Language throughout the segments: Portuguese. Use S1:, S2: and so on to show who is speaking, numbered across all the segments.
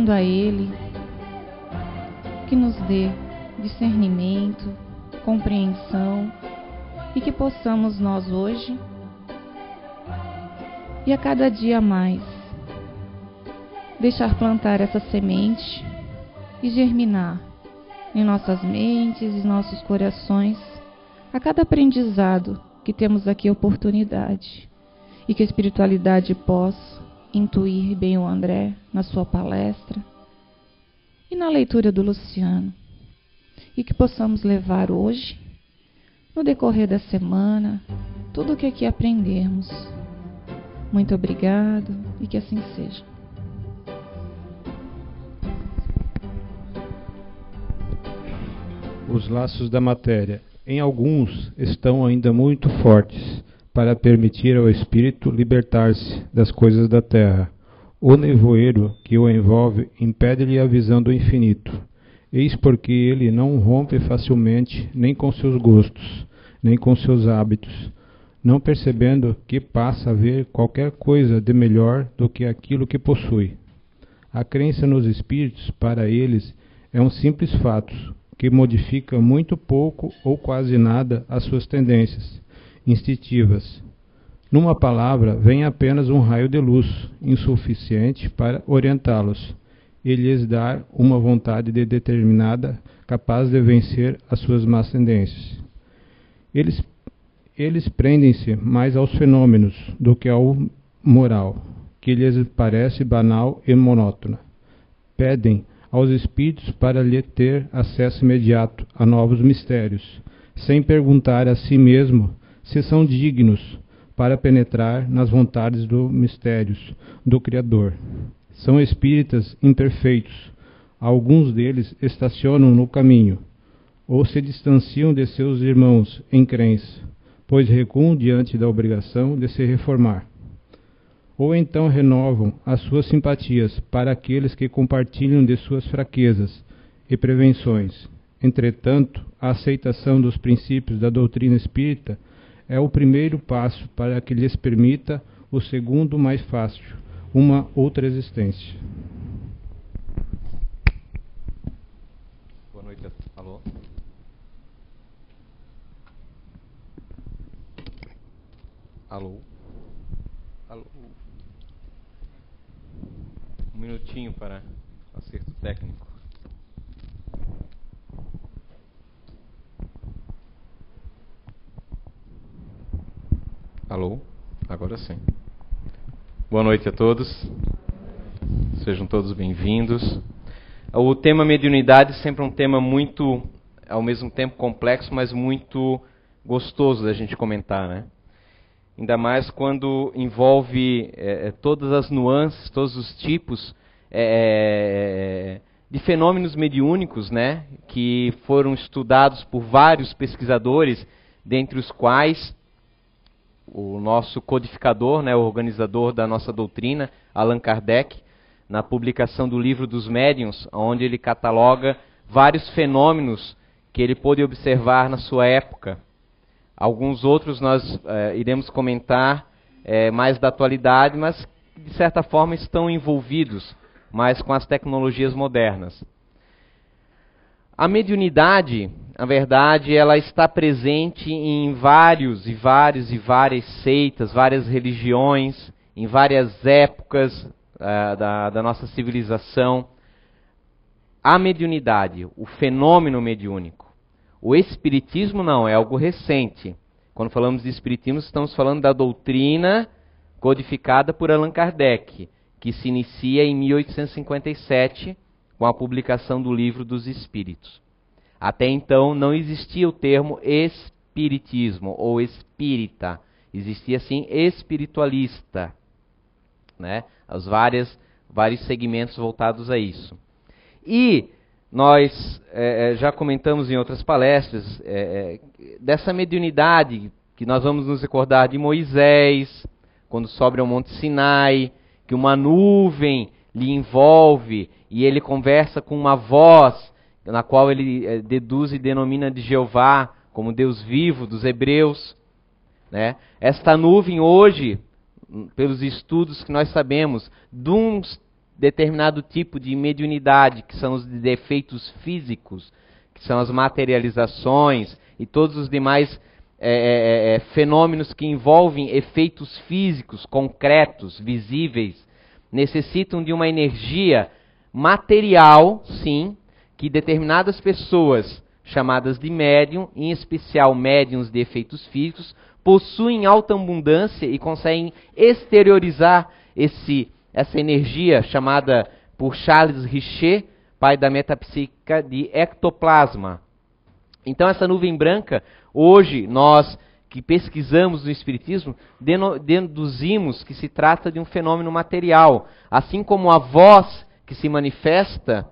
S1: pedindo a Ele que nos dê discernimento, compreensão e que possamos nós hoje e a cada dia mais deixar plantar essa semente e germinar em nossas mentes e nossos corações a cada aprendizado que temos aqui oportunidade e que a espiritualidade possa intuir bem o André na sua palestra e na leitura do Luciano, e que possamos levar hoje, no decorrer da semana, tudo o que aqui aprendermos. Muito obrigado e que assim seja.
S2: Os laços da matéria, em alguns, estão ainda muito fortes para permitir ao espírito libertar-se das coisas da terra. O nevoeiro que o envolve impede-lhe a visão do infinito. Eis porque ele não rompe facilmente nem com seus gostos, nem com seus hábitos, não percebendo que passa a ver qualquer coisa de melhor do que aquilo que possui. A crença nos espíritos, para eles, é um simples fato, que modifica muito pouco ou quase nada as suas tendências instintivas. Numa palavra, vem apenas um raio de luz, insuficiente para orientá-los e lhes dar uma vontade determinada, capaz de vencer as suas más tendências. Eles prendem-se mais aos fenômenos do que ao moral, que lhes parece banal e monótona. Pedem aos espíritos para lhe ter acesso imediato a novos mistérios, sem perguntar a si mesmo se são dignos para penetrar nas vontades dos mistérios do Criador. São espíritas imperfeitos. Alguns deles estacionam no caminho, ou se distanciam de seus irmãos em crença, pois recuam diante da obrigação de se reformar. Ou então renovam as suas simpatias para aqueles que compartilham de suas fraquezas e prevenções. Entretanto, a aceitação dos princípios da doutrina espírita é o primeiro passo para que lhes permita o segundo mais fácil, uma outra existência.
S3: Boa noite. Alô? Alô? Alô? Um minutinho para acerto técnico. Alô? Agora sim. Boa noite a todos. Sejam todos bem-vindos. O tema mediunidade sempre é um tema muito, ao mesmo tempo complexo, mas muito gostoso da gente comentar, né? Ainda mais quando envolve todas as nuances, todos os tipos de fenômenos mediúnicos, né? Que foram estudados por vários pesquisadores, dentre os quais o nosso codificador, né, o organizador da nossa doutrina, Allan Kardec, na publicação do Livro dos Médiuns, onde ele cataloga vários fenômenos que ele pôde observar na sua época. Alguns outros nós iremos comentar mais da atualidade, mas de certa forma estão envolvidos mais com as tecnologias modernas. A mediunidade, na verdade, ela está presente em várias seitas, várias religiões, em várias épocas da nossa civilização. A mediunidade, o fenômeno mediúnico. O espiritismo não, é algo recente. Quando falamos de espiritismo, estamos falando da doutrina codificada por Allan Kardec, que se inicia em 1857, com a publicação do Livro dos Espíritos. Até então não existia o termo espiritismo ou espírita, existia sim espiritualista, né? Os vários segmentos voltados a isso. E nós já comentamos em outras palestras dessa mediunidade, que nós vamos nos recordar de Moisés, quando sobe ao Monte Sinai, que uma nuvem lhe envolve e ele conversa com uma voz, na qual ele deduz e denomina de Jeová como Deus vivo dos hebreus, né? Esta nuvem hoje, pelos estudos que nós sabemos, de uns determinado tipo de mediunidade, que são os defeitos físicos, que são as materializações e todos os demais fenômenos que envolvem efeitos físicos, concretos, visíveis, necessitam de uma energia material, sim, que determinadas pessoas, chamadas de médium, em especial médiums de efeitos físicos, possuem alta abundância e conseguem exteriorizar essa energia chamada por Charles Richer, pai da metapsíquica, de ectoplasma. Então essa nuvem branca, hoje nós que pesquisamos no Espiritismo, deduzimos que se trata de um fenômeno material, assim como a voz que se manifesta,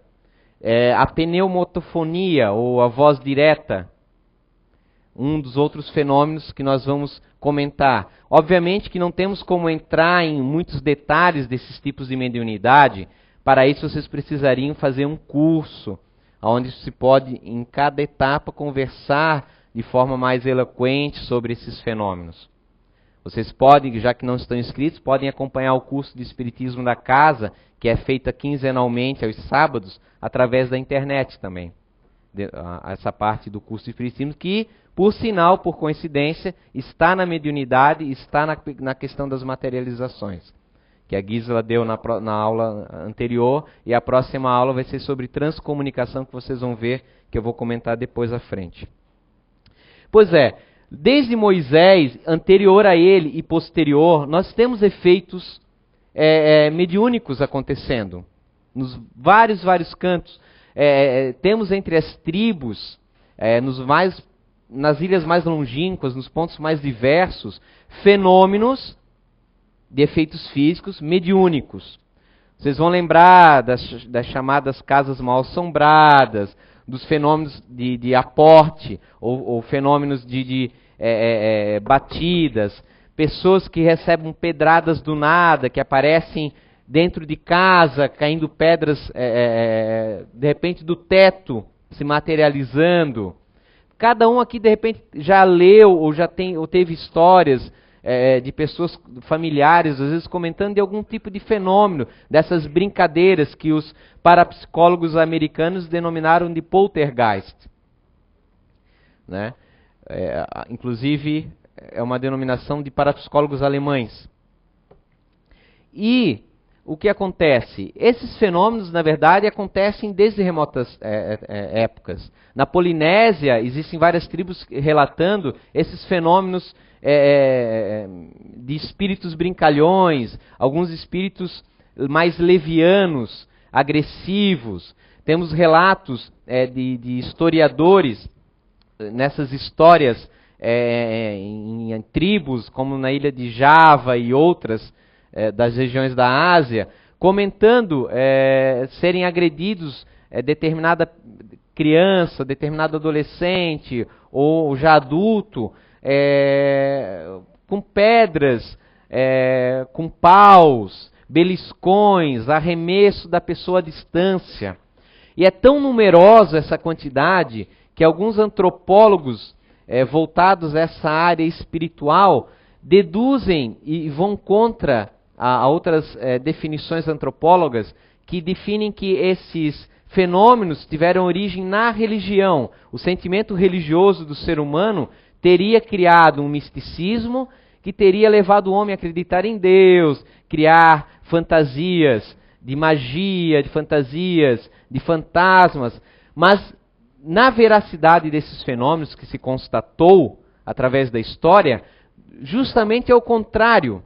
S3: a pneumotofonia ou a voz direta, um dos outros fenômenos que nós vamos comentar. Obviamente que não temos como entrar em muitos detalhes desses tipos de mediunidade. Para isso vocês precisariam fazer um curso, onde se pode, em cada etapa, conversar de forma mais eloquente sobre esses fenômenos. Vocês podem, já que não estão inscritos, podem acompanhar o curso de Espiritismo da Casa, que é feita quinzenalmente aos sábados, através da internet também. Essa parte do curso de Espiritismo, que, por sinal, por coincidência, está na mediunidade, está na questão das materializações, que a Gisela deu na aula anterior, e a próxima aula vai ser sobre transcomunicação, que vocês vão ver, que eu vou comentar depois à frente. Pois é, desde Moisés, anterior a ele e posterior, nós temos efeitos mediúnicos acontecendo, nos vários cantos. Temos entre as tribos, nas ilhas mais longínquas, nos pontos mais diversos, fenômenos de efeitos físicos mediúnicos. Vocês vão lembrar das chamadas casas mal-assombradas, dos fenômenos de aporte, ou fenômenos de batidas, pessoas que recebem pedradas do nada, que aparecem dentro de casa, caindo pedras, de repente, do teto, se materializando. Cada um aqui, de repente, já leu ou teve histórias de pessoas familiares, às vezes comentando de algum tipo de fenômeno, dessas brincadeiras que os parapsicólogos americanos denominaram de poltergeist. Né? Inclusive, é uma denominação de parapsicólogos alemães. E o que acontece? Esses fenômenos, na verdade, acontecem desde remotas épocas. Na Polinésia, existem várias tribos relatando esses fenômenos de espíritos brincalhões, alguns espíritos mais levianos, agressivos. Temos relatos de historiadores nessas histórias em tribos, como na ilha de Java e outras das regiões da Ásia, comentando serem agredidos determinada criança, determinado adolescente ou já adulto, com pedras, com paus, beliscões, arremesso da pessoa à distância. E é tão numerosa essa quantidade que alguns antropólogos voltados a essa área espiritual deduzem e vão contra a outras definições antropólogas que definem que esses fenômenos tiveram origem na religião. O sentimento religioso do ser humano teria criado um misticismo que teria levado o homem a acreditar em Deus, criar fantasias de magia, de fantasias, de fantasmas. Mas na veracidade desses fenômenos que se constatou através da história, justamente é o contrário.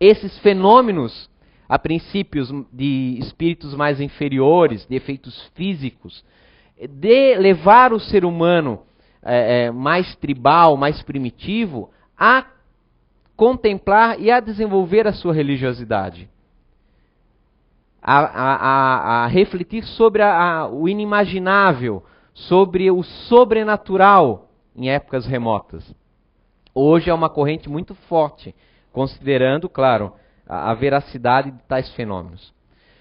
S3: Esses fenômenos, a princípios de espíritos mais inferiores, de efeitos físicos, de levar o ser humano mais tribal, mais primitivo, a contemplar e a desenvolver a sua religiosidade. A refletir sobre o inimaginável, sobre o sobrenatural em épocas remotas. Hoje é uma corrente muito forte, considerando, claro, a veracidade de tais fenômenos.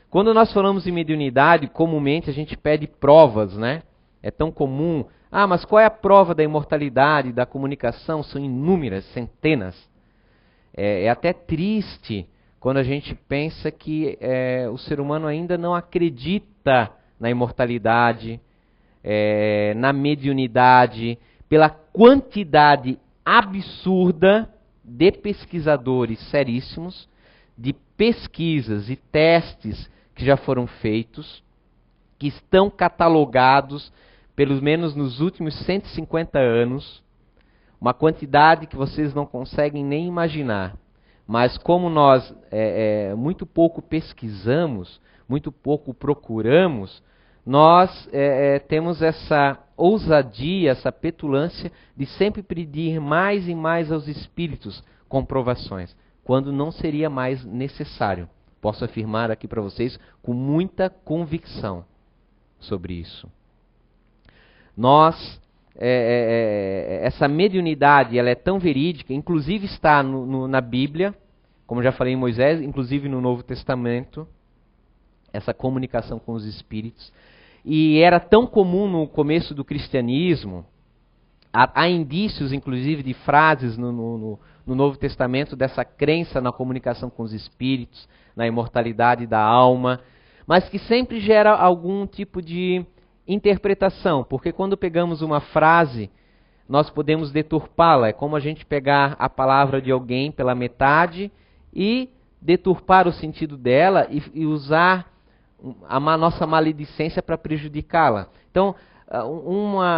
S3: Quando nós falamos em mediunidade, comumente a gente pede provas, né? É tão comum. Mas qual é a prova da imortalidade, da comunicação? São inúmeras, centenas. É até triste quando a gente pensa que o ser humano ainda não acredita na imortalidade, na mediunidade, pela quantidade absurda de pesquisadores seríssimos, de pesquisas e testes que já foram feitos, que estão catalogados, pelo menos nos últimos 150 anos, uma quantidade que vocês não conseguem nem imaginar. Mas como nós muito pouco pesquisamos, muito pouco procuramos, nós temos essa ousadia, essa petulância de sempre pedir mais e mais aos espíritos comprovações, quando não seria mais necessário. Posso afirmar aqui para vocês com muita convicção sobre isso. Essa mediunidade, ela é tão verídica, inclusive está na Bíblia, como já falei em Moisés, inclusive no Novo Testamento, essa comunicação com os espíritos. E era tão comum no começo do cristianismo, há indícios, inclusive, de frases no Novo Testamento dessa crença na comunicação com os espíritos, na imortalidade da alma, mas que sempre gera algum tipo de interpretação, porque quando pegamos uma frase, nós podemos deturpá-la. É como a gente pegar a palavra de alguém pela metade e deturpar o sentido dela e usar a nossa maledicência para prejudicá-la. Então,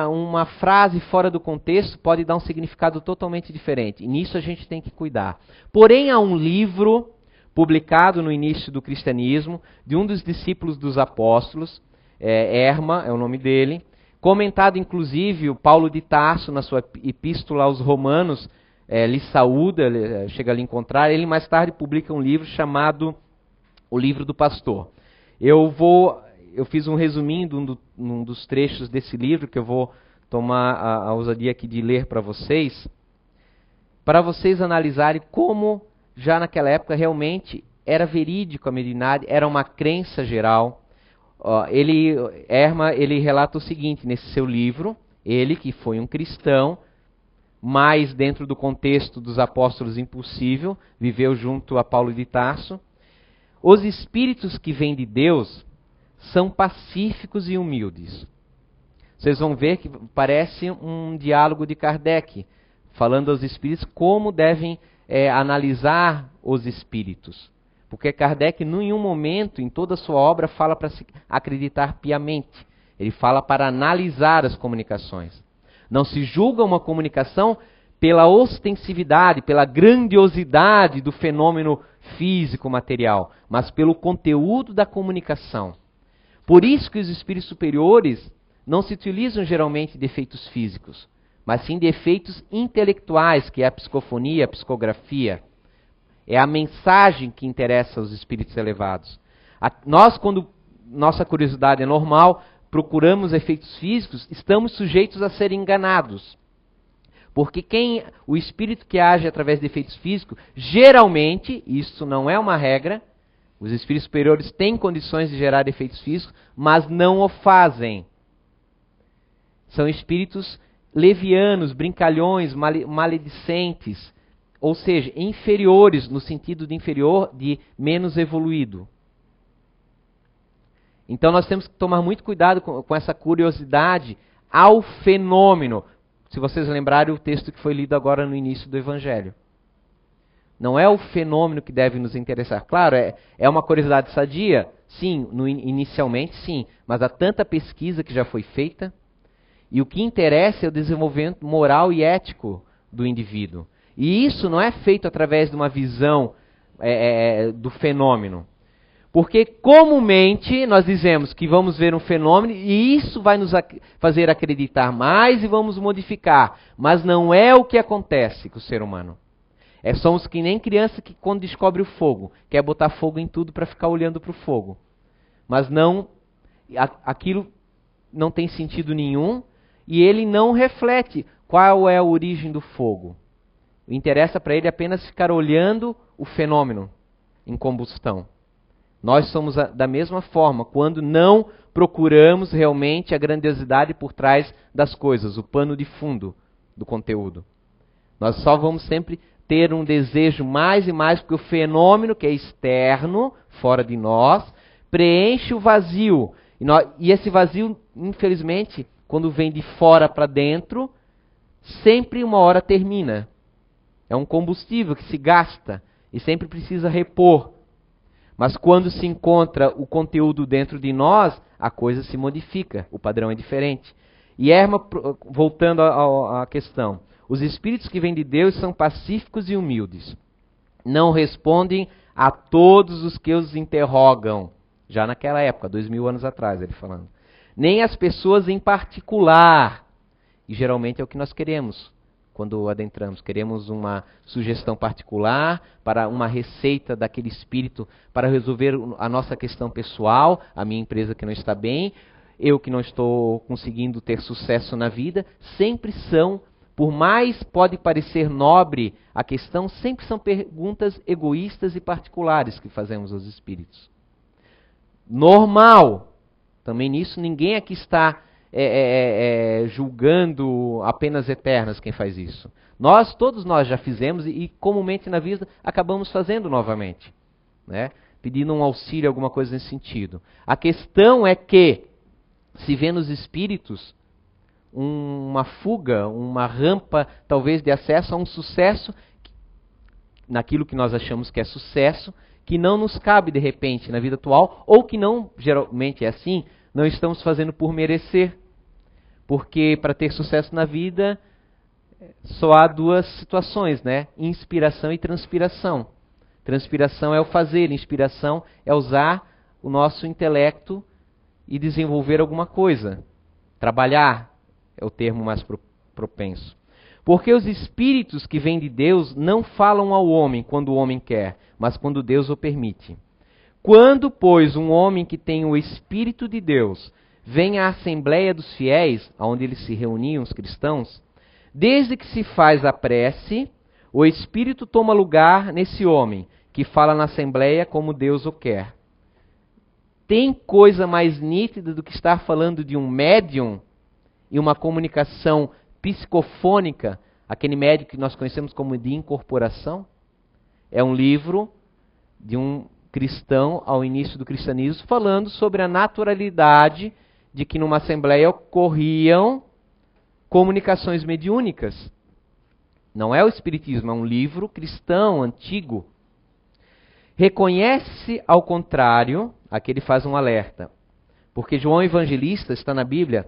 S3: uma frase fora do contexto pode dar um significado totalmente diferente. E nisso a gente tem que cuidar. Porém, há um livro publicado no início do cristianismo, de um dos discípulos dos apóstolos, Herma é o nome dele, comentado inclusive, o Paulo de Tarso, na sua epístola aos Romanos, lhe saúda, chega a lhe encontrar. Ele mais tarde publica um livro chamado O Livro do Pastor. Eu fiz um resuminho de um dos trechos desse livro, que eu vou tomar a ousadia aqui de ler para vocês analisarem como, já naquela época, realmente era verídico a mediunidade, era uma crença geral. Herma relata o seguinte nesse seu livro, ele que foi um cristão, mas dentro do contexto dos apóstolos impossível, viveu junto a Paulo de Tarso. Os espíritos que vêm de Deus são pacíficos e humildes. Vocês vão ver que parece um diálogo de Kardec, falando aos espíritos como devem analisar os espíritos. Porque Kardec, em nenhum momento, em toda a sua obra, fala para se acreditar piamente. Ele fala para analisar as comunicações. Não se julga uma comunicação pela ostensividade, pela grandiosidade do fenômeno físico, material, mas pelo conteúdo da comunicação. Por isso que os espíritos superiores não se utilizam geralmente de efeitos físicos, mas sim de efeitos intelectuais, que é a psicofonia, a psicografia. É a mensagem que interessa aos espíritos elevados. Nós, quando nossa curiosidade é normal, procuramos efeitos físicos, estamos sujeitos a ser enganados. Porque o espírito que age através de efeitos físicos, geralmente, isso não é uma regra, os espíritos superiores têm condições de gerar efeitos físicos, mas não o fazem. São espíritos levianos, brincalhões, maledicentes, ou seja, inferiores, no sentido de inferior, de menos evoluído. Então nós temos que tomar muito cuidado com essa curiosidade ao fenômeno. Se vocês lembrarem o texto que foi lido agora no início do Evangelho. Não é o fenômeno que deve nos interessar. Claro, é uma curiosidade sadia? Sim, inicialmente sim. Mas há tanta pesquisa que já foi feita. E o que interessa é o desenvolvimento moral e ético do indivíduo. E isso não é feito através de uma visão do fenômeno. Porque comumente nós dizemos que vamos ver um fenômeno e isso vai nos fazer acreditar mais e vamos modificar. Mas não é o que acontece com o ser humano. Somos que nem criança que quando descobre o fogo, quer botar fogo em tudo para ficar olhando para o fogo. Mas aquilo não tem sentido nenhum e ele não reflete qual é a origem do fogo. Interessa para ele apenas ficar olhando o fenômeno em combustão. Nós somos da mesma forma, quando não procuramos realmente a grandiosidade por trás das coisas, o pano de fundo do conteúdo. Nós só vamos sempre ter um desejo mais e mais, porque o fenômeno que é externo, fora de nós, preenche o vazio. E esse vazio, infelizmente, quando vem de fora para dentro, sempre uma hora termina. É um combustível que se gasta e sempre precisa repor. Mas quando se encontra o conteúdo dentro de nós, a coisa se modifica, o padrão é diferente. E Erma, voltando à questão, os espíritos que vêm de Deus são pacíficos e humildes. Não respondem a todos os que os interrogam. Já naquela época, 2000 anos atrás, ele falando. Nem as pessoas em particular. E geralmente é o que nós queremos quando adentramos. Queremos uma sugestão particular para uma receita daquele espírito para resolver a nossa questão pessoal, a minha empresa que não está bem, eu que não estou conseguindo ter sucesso na vida. Sempre são, por mais pode parecer nobre a questão, sempre são perguntas egoístas e particulares que fazemos aos espíritos. Normal. Também nisso ninguém aqui está julgando apenas eternas quem faz isso. Todos nós já fizemos e comumente na vida acabamos fazendo novamente, né? Pedindo um auxílio, alguma coisa nesse sentido. A questão é que se vê nos espíritos uma fuga, uma rampa talvez de acesso a um sucesso, naquilo que nós achamos que é sucesso, que não nos cabe de repente na vida atual, ou que não, geralmente é assim, não estamos fazendo por merecer. Porque para ter sucesso na vida, só há duas situações, né? Inspiração e transpiração. Transpiração é o fazer, inspiração é usar o nosso intelecto e desenvolver alguma coisa. Trabalhar é o termo mais propenso. Porque os espíritos que vêm de Deus não falam ao homem quando o homem quer, mas quando Deus o permite. Quando, pois, um homem que tem o Espírito de Deus vem à Assembleia dos Fiéis, onde eles se reuniam, os cristãos, desde que se faz a prece, o Espírito toma lugar nesse homem, que fala na Assembleia como Deus o quer. Tem coisa mais nítida do que estar falando de um médium e uma comunicação psicofônica, aquele médium que nós conhecemos como de incorporação? É um livro de um cristão ao início do cristianismo falando sobre a naturalidade de que numa assembleia ocorriam comunicações mediúnicas. Não é o espiritismo, é um livro cristão antigo. Reconhece, ao contrário, aqui ele faz um alerta, porque João Evangelista está na Bíblia,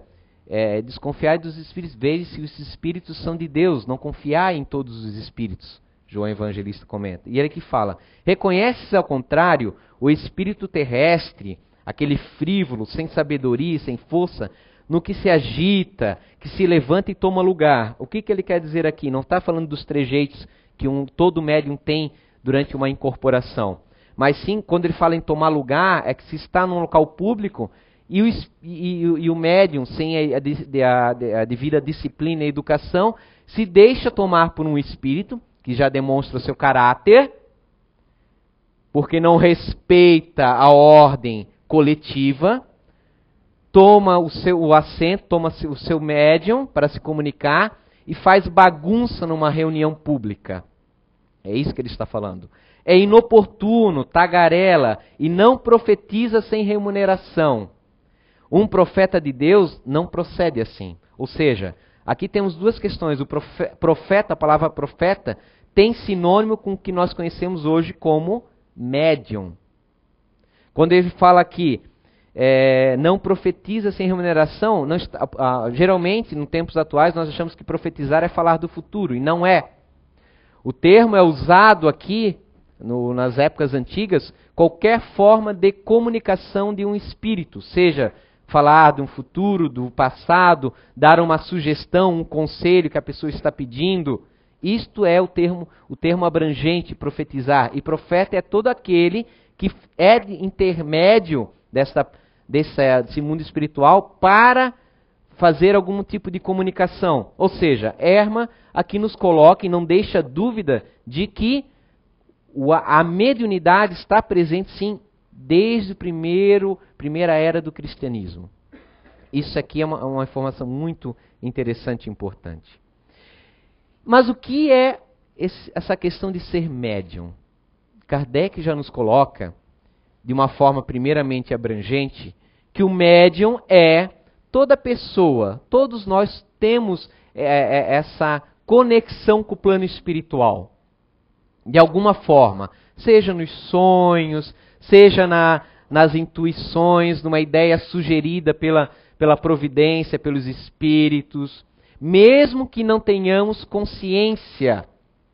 S3: desconfiai dos espíritos, veja se os espíritos são de Deus, não confiai em todos os espíritos. João Evangelista comenta. E ele aqui fala, reconhece, ao contrário, o espírito terrestre, aquele frívolo, sem sabedoria, sem força, no que se agita, que se levanta e toma lugar. O que ele quer dizer aqui? Não está falando dos trejeitos que todo médium tem durante uma incorporação. Mas sim, quando ele fala em tomar lugar, é que se está num local público e o médium, sem a devida disciplina e educação, se deixa tomar por um espírito, que já demonstra o seu caráter, porque não respeita a ordem coletiva, toma o assento, toma o seu médium para se comunicar e faz bagunça numa reunião pública. É isso que ele está falando. É inoportuno, tagarela e não profetiza sem remuneração. Um profeta de Deus não procede assim. Ou seja, aqui temos duas questões. O profeta, a palavra profeta, tem sinônimo com o que nós conhecemos hoje como médium. Quando ele fala aqui, não profetiza sem remuneração, não está, geralmente, nos tempos atuais, nós achamos que profetizar é falar do futuro, e não é. O termo é usado aqui, nas épocas antigas, qualquer forma de comunicação de um espírito, seja falar de um futuro, do passado, dar uma sugestão, um conselho que a pessoa está pedindo. Isto é o termo abrangente, profetizar. E profeta é todo aquele que é intermédio desse mundo espiritual para fazer algum tipo de comunicação. Ou seja, Erma aqui nos coloca e não deixa dúvida de que a mediunidade está presente sim desde a primeira era do cristianismo. Isso aqui é uma informação muito interessante e importante. Mas o que é essa questão de ser médium? Kardec já nos coloca, de uma forma primeiramente abrangente, que o médium é toda pessoa, todos nós temos essa conexão com o plano espiritual. De alguma forma, seja nos sonhos, seja nas intuições, numa ideia sugerida pela providência, pelos espíritos, mesmo que não tenhamos consciência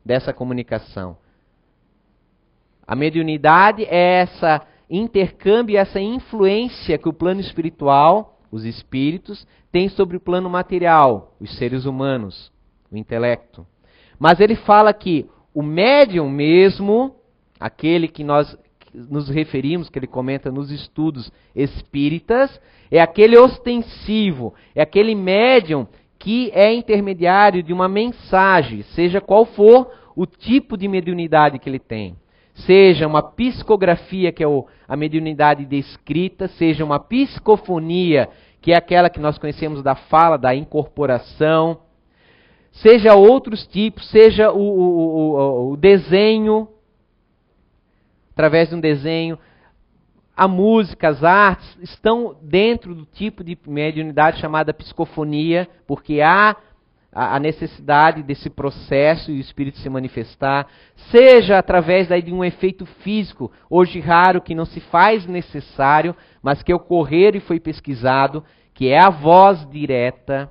S3: dessa comunicação. A mediunidade é essa intercâmbio, essa influência que o plano espiritual, os espíritos, tem sobre o plano material, os seres humanos, o intelecto. Mas ele fala que o médium mesmo, aquele que nós nos referimos, que ele comenta nos estudos espíritas, é aquele ostensivo, é aquele médium que é intermediário de uma mensagem, seja qual for o tipo de mediunidade que ele tem. Seja uma psicografia, que é a mediunidade descrita, seja uma psicofonia, que é aquela que nós conhecemos da fala, da incorporação, seja outros tipos, seja o desenho, através de um desenho, a música, as artes, estão dentro do tipo de mediunidade chamada psicofonia, porque há a necessidade desse processo e o espírito se manifestar, seja através de um efeito físico, hoje raro, que não se faz necessário, mas que ocorreu e foi pesquisado, que é a voz direta,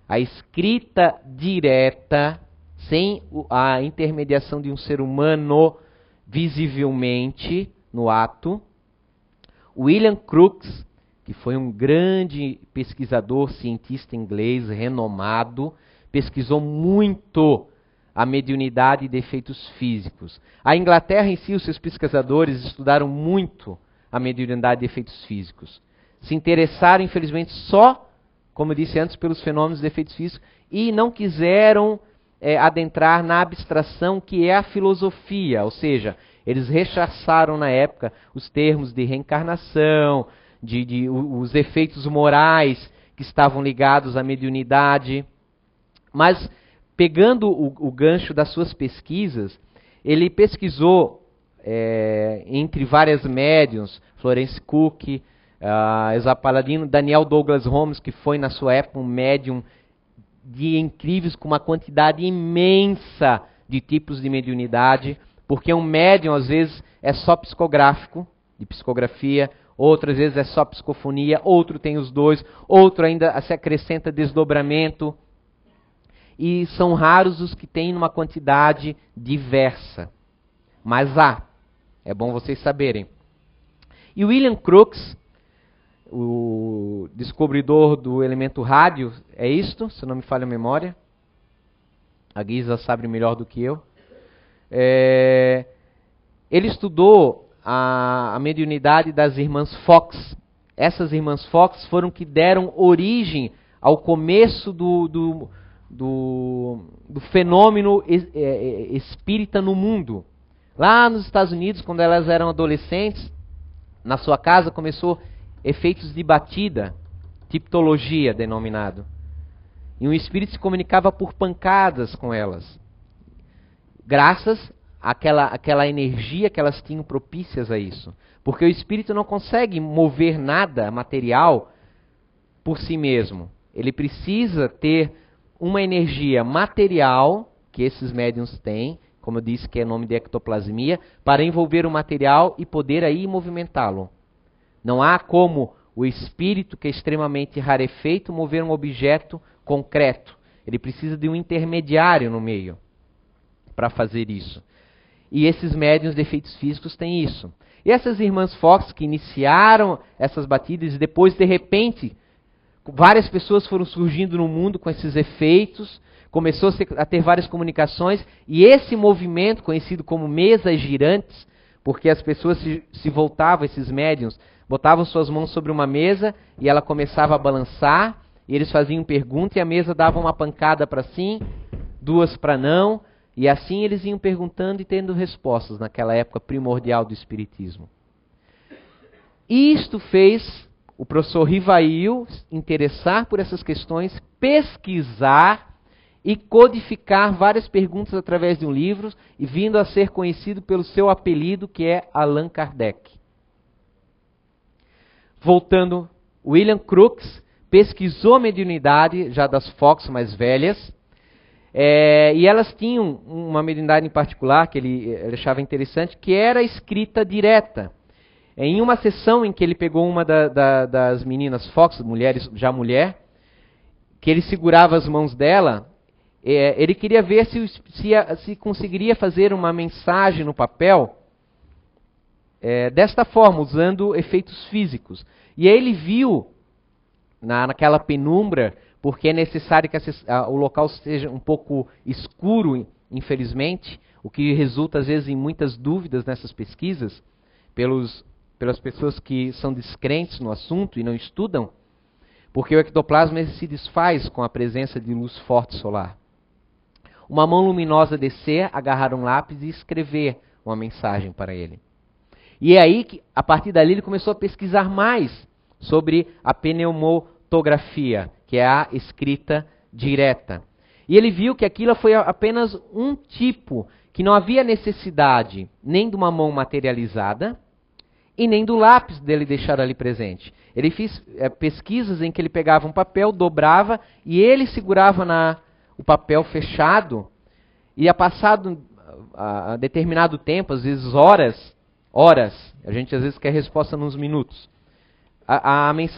S3: a escrita direta, sem a intermediação de um ser humano visivelmente no ato. William Crookes, que foi um grande pesquisador, cientista inglês, renomado, pesquisou muito a mediunidade de efeitos físicos. A Inglaterra em si, os seus pesquisadores estudaram muito a mediunidade de efeitos físicos. Se interessaram, infelizmente, só, como eu disse antes, pelos fenômenos de efeitos físicos e não quiseram adentrar na abstração que é a filosofia, ou seja, eles rechaçaram na época os termos de reencarnação, os efeitos morais que estavam ligados à mediunidade. Mas, pegando o gancho das suas pesquisas, ele pesquisou entre várias médiuns, Florence Cook, Elsa Palladino, Daniel Douglas Holmes, que foi na sua época um médium de incríveis, com uma quantidade imensa de tipos de mediunidade, porque um médium às vezes é só psicográfico, de psicografia, outras vezes é só psicofonia, outro tem os dois, outro ainda se acrescenta desdobramento, e são raros os que têm uma quantidade diversa. Mas é bom vocês saberem. E William Crookes, o descobridor do elemento rádio, é isto, se não me falha a memória. A Guisa sabe melhor do que eu. Ele estudou a mediunidade das irmãs Fox. Essas irmãs Fox foram que deram origem ao começo do fenômeno espírita no mundo. Lá nos Estados Unidos, quando elas eram adolescentes, na sua casa começou efeitos de batida, tipologia denominado. E um espírito se comunicava por pancadas com elas, graças àquela energia que elas tinham propícias a isso. Porque o espírito não consegue mover nada material por si mesmo. Ele precisa ter uma energia material, que esses médiuns têm, como eu disse, que é nome de ectoplasmia, para envolver o material e poder aí movimentá-lo. Não há como o espírito, que é extremamente rarefeito, mover um objeto concreto. Ele precisa de um intermediário no meio para fazer isso. E esses médiuns de efeitos físicos têm isso. E essas irmãs Fox, que iniciaram essas batidas e depois, de repente, várias pessoas foram surgindo no mundo com esses efeitos, começou a ter várias comunicações, e esse movimento, conhecido como mesas girantes, porque as pessoas se voltavam, esses médiuns, botavam suas mãos sobre uma mesa e ela começava a balançar, e eles faziam pergunta e a mesa dava uma pancada para sim, duas para não, e assim eles iam perguntando e tendo respostas naquela época primordial do espiritismo. Isto fez o professor Rivail interessar por essas questões, pesquisar e codificar várias perguntas através de um livro e vindo a ser conhecido pelo seu apelido, que é Allan Kardec. Voltando, William Crookes pesquisou a mediunidade já das Fox mais velhas, e elas tinham uma mediunidade em particular que ele achava interessante, que era a escrita direta. Em uma sessão em que ele pegou uma das meninas Fox, já mulher, que ele segurava as mãos dela, ele queria ver se conseguiria fazer uma mensagem no papel desta forma, usando efeitos físicos. E aí ele viu, naquela penumbra, porque é necessário que o local seja um pouco escuro, infelizmente, o que resulta às vezes em muitas dúvidas nessas pesquisas, pelas pessoas que são descrentes no assunto e não estudam, porque o ectoplasma se desfaz com a presença de luz forte solar. Uma mão luminosa descer, agarrar um lápis e escrever uma mensagem para ele. E é aí que, a partir dali, ele começou a pesquisar mais sobre a pneumatografia, que é a escrita direta. E ele viu que aquilo foi apenas um tipo, que não havia necessidade nem de uma mão materializada e nem do lápis dele deixar ali presente. Ele fez pesquisas em que ele pegava um papel, dobrava e ele segurava o papel fechado, e passado a determinado tempo, às vezes horas, a gente às vezes quer resposta nos minutos,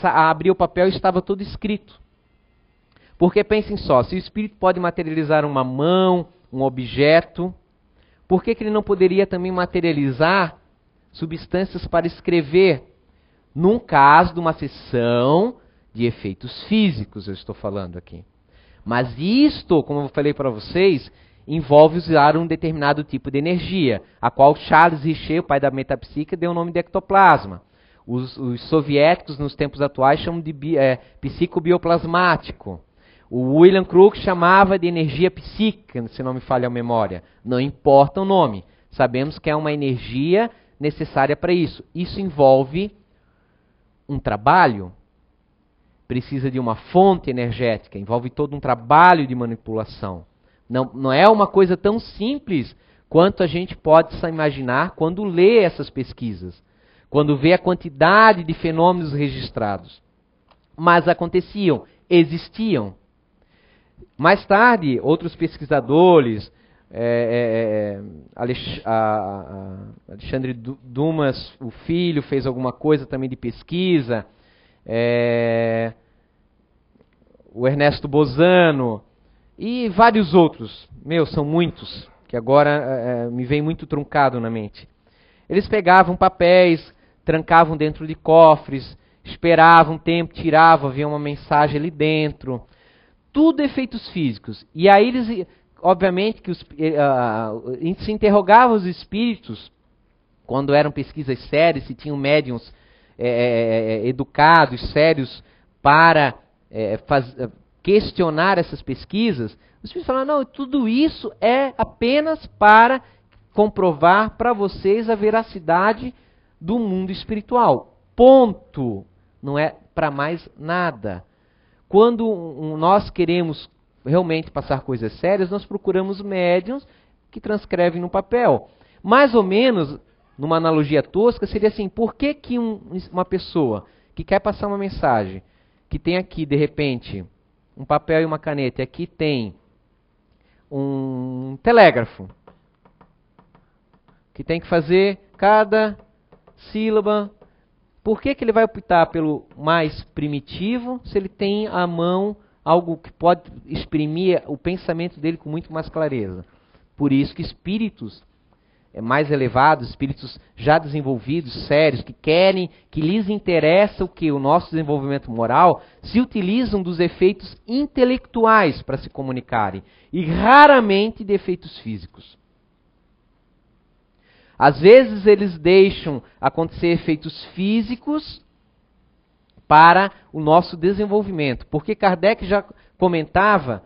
S3: abrir o papel e estava tudo escrito. Porque pensem só, se o espírito pode materializar uma mão, um objeto, por que ele não poderia também materializar substâncias para escrever? Num caso de uma sessão de efeitos físicos, eu estou falando aqui. Mas isto, como eu falei para vocês, envolve usar um determinado tipo de energia, a qual Charles Richer, o pai da metapsíquica, deu o nome de ectoplasma. Os soviéticos, nos tempos atuais, chamam de psicobioplasmático. O William Crookes chamava de energia psíquica, se não me falha a memória. Não importa o nome. Sabemos que é uma energia necessária para isso. Isso envolve um trabalho, precisa de uma fonte energética, envolve todo um trabalho de manipulação. Não é uma coisa tão simples quanto a gente pode imaginar quando lê essas pesquisas, quando vê a quantidade de fenômenos registrados. Mas aconteciam, existiam. Mais tarde, outros pesquisadores, Alexandre Dumas, o filho, fez alguma coisa também de pesquisa, o Ernesto Bozano e vários outros. São muitos, que agora me vem muito truncado na mente. Eles pegavam papéis, trancavam dentro de cofres, esperavam um tempo, tiravam, havia uma mensagem ali dentro. Tudo efeitos físicos. E aí eles, obviamente, se interrogavam os espíritos, quando eram pesquisas sérias, se tinham médiuns educados, sérios, para questionar essas pesquisas. Os espíritos falaram, não, tudo isso é apenas para comprovar para vocês a veracidade do mundo espiritual. Ponto. Não é para mais nada. Quando nós queremos realmente passar coisas sérias, nós procuramos médiuns que transcrevem no papel. Mais ou menos, numa analogia tosca, seria assim, por que uma pessoa que quer passar uma mensagem, que tem aqui, de repente, um papel e uma caneta, e aqui tem um telégrafo, que tem que fazer cada sílaba. Por que ele vai optar pelo mais primitivo, se ele tem à mão algo que pode exprimir o pensamento dele com muito mais clareza? Por isso que espíritos mais elevados, espíritos já desenvolvidos, sérios, que lhes interessa o nosso desenvolvimento moral, se utilizam dos efeitos intelectuais para se comunicarem, e raramente de efeitos físicos. Às vezes eles deixam acontecer efeitos físicos para o nosso desenvolvimento. Porque Kardec já comentava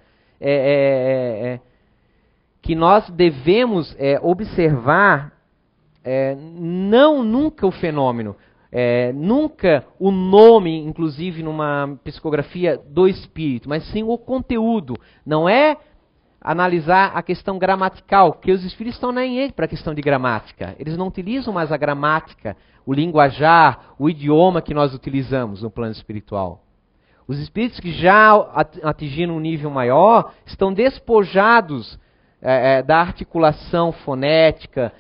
S3: que nós devemos observar nunca o fenômeno, nunca o nome, inclusive numa psicografia do espírito, mas sim o conteúdo. Não é analisar a questão gramatical, que os espíritos estão nem aí para a questão de gramática. Eles não utilizam mais a gramática, o linguajar, o idioma que nós utilizamos no plano espiritual. Os espíritos que já atingiram um nível maior estão despojados da articulação fonética.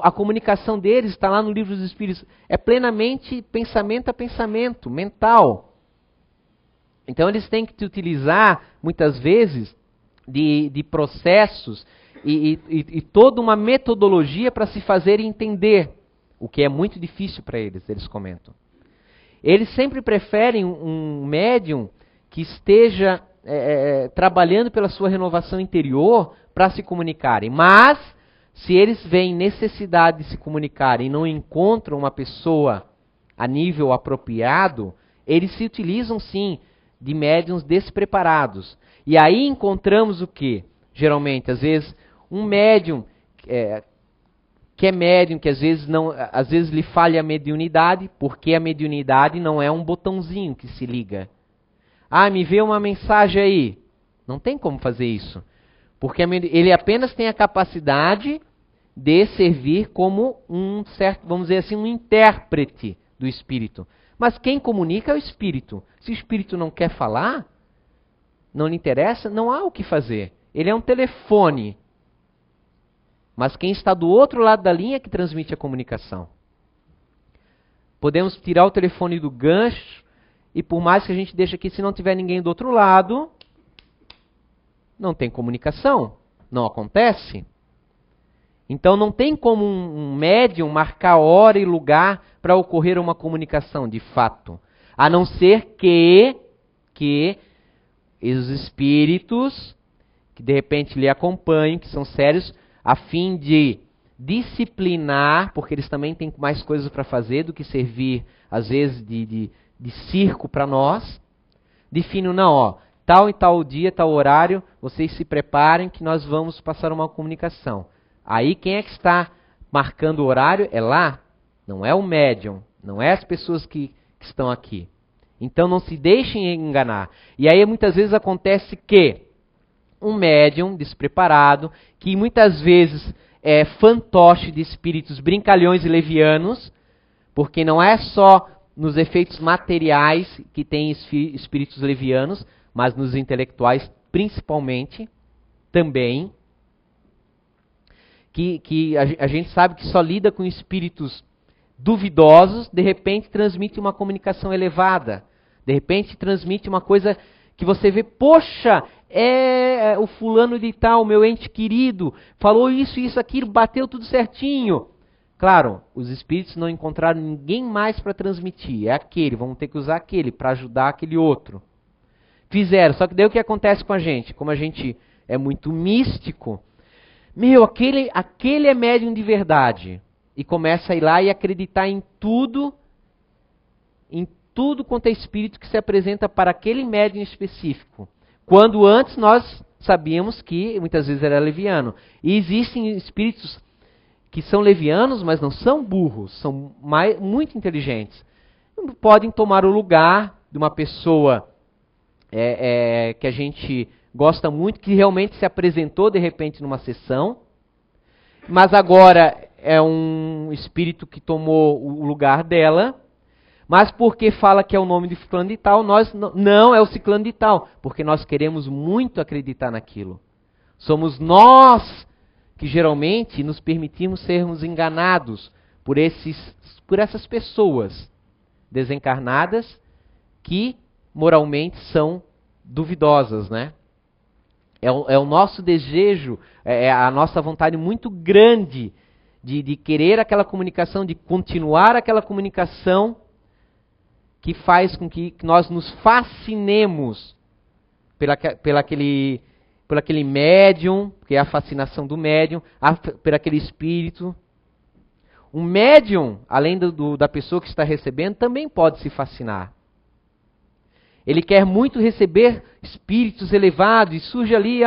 S3: A comunicação deles está lá no livro dos espíritos. É plenamente pensamento a pensamento, mental. Então eles têm que utilizar, muitas vezes, de processos e toda uma metodologia para se fazer entender, o que é muito difícil para eles comentam. Eles sempre preferem um médium que esteja trabalhando pela sua renovação interior para se comunicarem. Mas, se eles veem necessidade de se comunicarem e não encontram uma pessoa a nível apropriado, eles se utilizam sim de médiuns despreparados. E aí encontramos o quê? Geralmente, às vezes, um médium que é médium, que às vezes lhe falha a mediunidade, porque a mediunidade não é um botãozinho que se liga. Ah, me vê uma mensagem aí. Não tem como fazer isso. Porque ele apenas tem a capacidade de servir como um certo, vamos dizer assim, um intérprete do espírito. Mas quem comunica é o espírito. Se o espírito não quer falar, não lhe interessa, não há o que fazer. Ele é um telefone. Mas quem está do outro lado da linha é que transmite a comunicação. Podemos tirar o telefone do gancho e por mais que a gente deixe aqui, se não tiver ninguém do outro lado, não tem comunicação, não acontece. Então não tem como um médium marcar hora e lugar para ocorrer uma comunicação de fato. A não ser que os espíritos que de repente lhe acompanham, que são sérios, a fim de disciplinar, porque eles também têm mais coisas para fazer do que servir, às vezes, de circo para nós, definem, não, tal e tal dia, tal horário, vocês se preparem que nós vamos passar uma comunicação. Aí quem é que está marcando o horário? É lá, não é o médium, não é as pessoas que estão aqui. Então não se deixem enganar. E aí muitas vezes acontece que um médium despreparado, que muitas vezes é fantoche de espíritos brincalhões e levianos, porque não é só nos efeitos materiais que tem espíritos levianos, mas nos intelectuais principalmente, também, que a gente sabe que só lida com espíritos duvidosos, de repente transmite uma comunicação elevada, de repente transmite uma coisa que você vê, poxa, é o fulano de tal, meu ente querido, falou isso, aquilo, bateu tudo certinho. Claro, os espíritos não encontraram ninguém mais para transmitir, é aquele, vamos ter que usar aquele para ajudar aquele outro. Fizeram, só que daí o que acontece com a gente? Como a gente é muito místico, aquele é médium de verdade. E começa a ir lá e acreditar em tudo quanto é espírito que se apresenta para aquele médium específico. Quando antes nós sabíamos que muitas vezes era leviano. E existem espíritos que são levianos, mas não são burros, são muito inteligentes. Podem tomar o lugar de uma pessoa que a gente gosta muito, que realmente se apresentou de repente numa sessão, mas agora é um espírito que tomou o lugar dela, mas porque fala que é o nome de fulano de tal, nós não é o ciclano de tal, porque nós queremos muito acreditar naquilo. Somos nós que geralmente nos permitimos sermos enganados por essas pessoas desencarnadas que moralmente são duvidosas, né? É o nosso desejo, é a nossa vontade muito grande de querer aquela comunicação, de continuar aquela comunicação, que faz com que nós nos fascinemos por aquele médium, que é a fascinação do médium, por aquele espírito. Um médium, além da pessoa que está recebendo, também pode se fascinar. Ele quer muito receber espíritos elevados, e surge ali,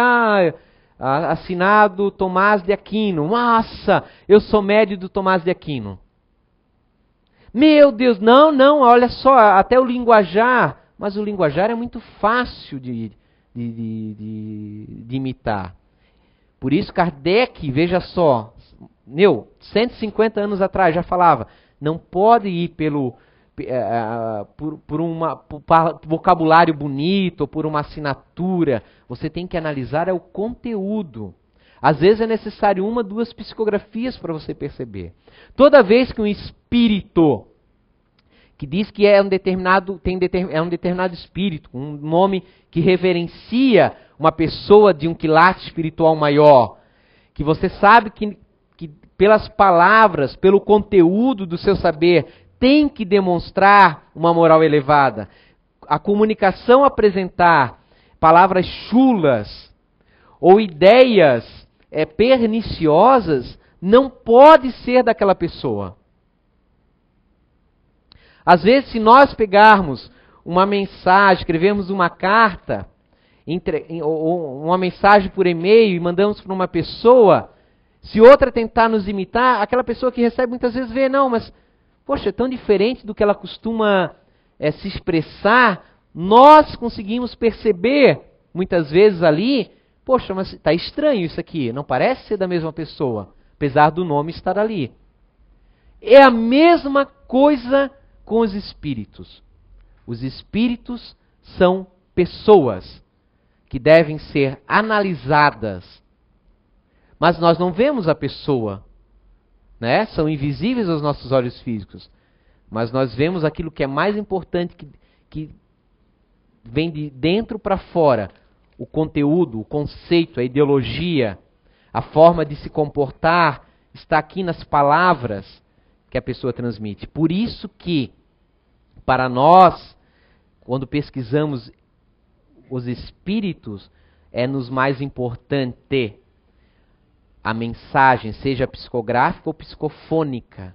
S3: assinado Tomás de Aquino. Nossa, eu sou médium do Tomás de Aquino. Meu Deus, não, olha só, até o linguajar. Mas o linguajar é muito fácil de imitar. Por isso Kardec, veja só, 150 anos atrás já falava, não pode ir por vocabulário bonito, ou por uma assinatura. Você tem que analisar o conteúdo. Às vezes é necessário 1, 2 psicografias para você perceber. Toda vez que um espírito, que diz que é um determinado espírito, um nome que reverencia uma pessoa de um quilate espiritual maior, que você sabe que pelas palavras, pelo conteúdo do seu saber, tem que demonstrar uma moral elevada. A comunicação apresentar palavras chulas ou ideias perniciosas não pode ser daquela pessoa. Às vezes, se nós pegarmos uma mensagem, escrevermos uma carta, ou uma mensagem por e-mail e mandamos para uma pessoa, se outra tentar nos imitar, aquela pessoa que recebe muitas vezes vê, não, mas, poxa, é tão diferente do que ela costuma se expressar, nós conseguimos perceber, muitas vezes ali, poxa, mas está estranho isso aqui, não parece ser da mesma pessoa, apesar do nome estar ali. É a mesma coisa com os espíritos. Os espíritos são pessoas que devem ser analisadas. Mas nós não vemos a pessoa, né? São invisíveis aos nossos olhos físicos. Mas nós vemos aquilo que é mais importante, que vem de dentro para fora. O conteúdo, o conceito, a ideologia, a forma de se comportar está aqui nas palavras que a pessoa transmite. Por isso que, para nós, quando pesquisamos os espíritos, é-nos mais importante a mensagem, seja psicográfica ou psicofônica,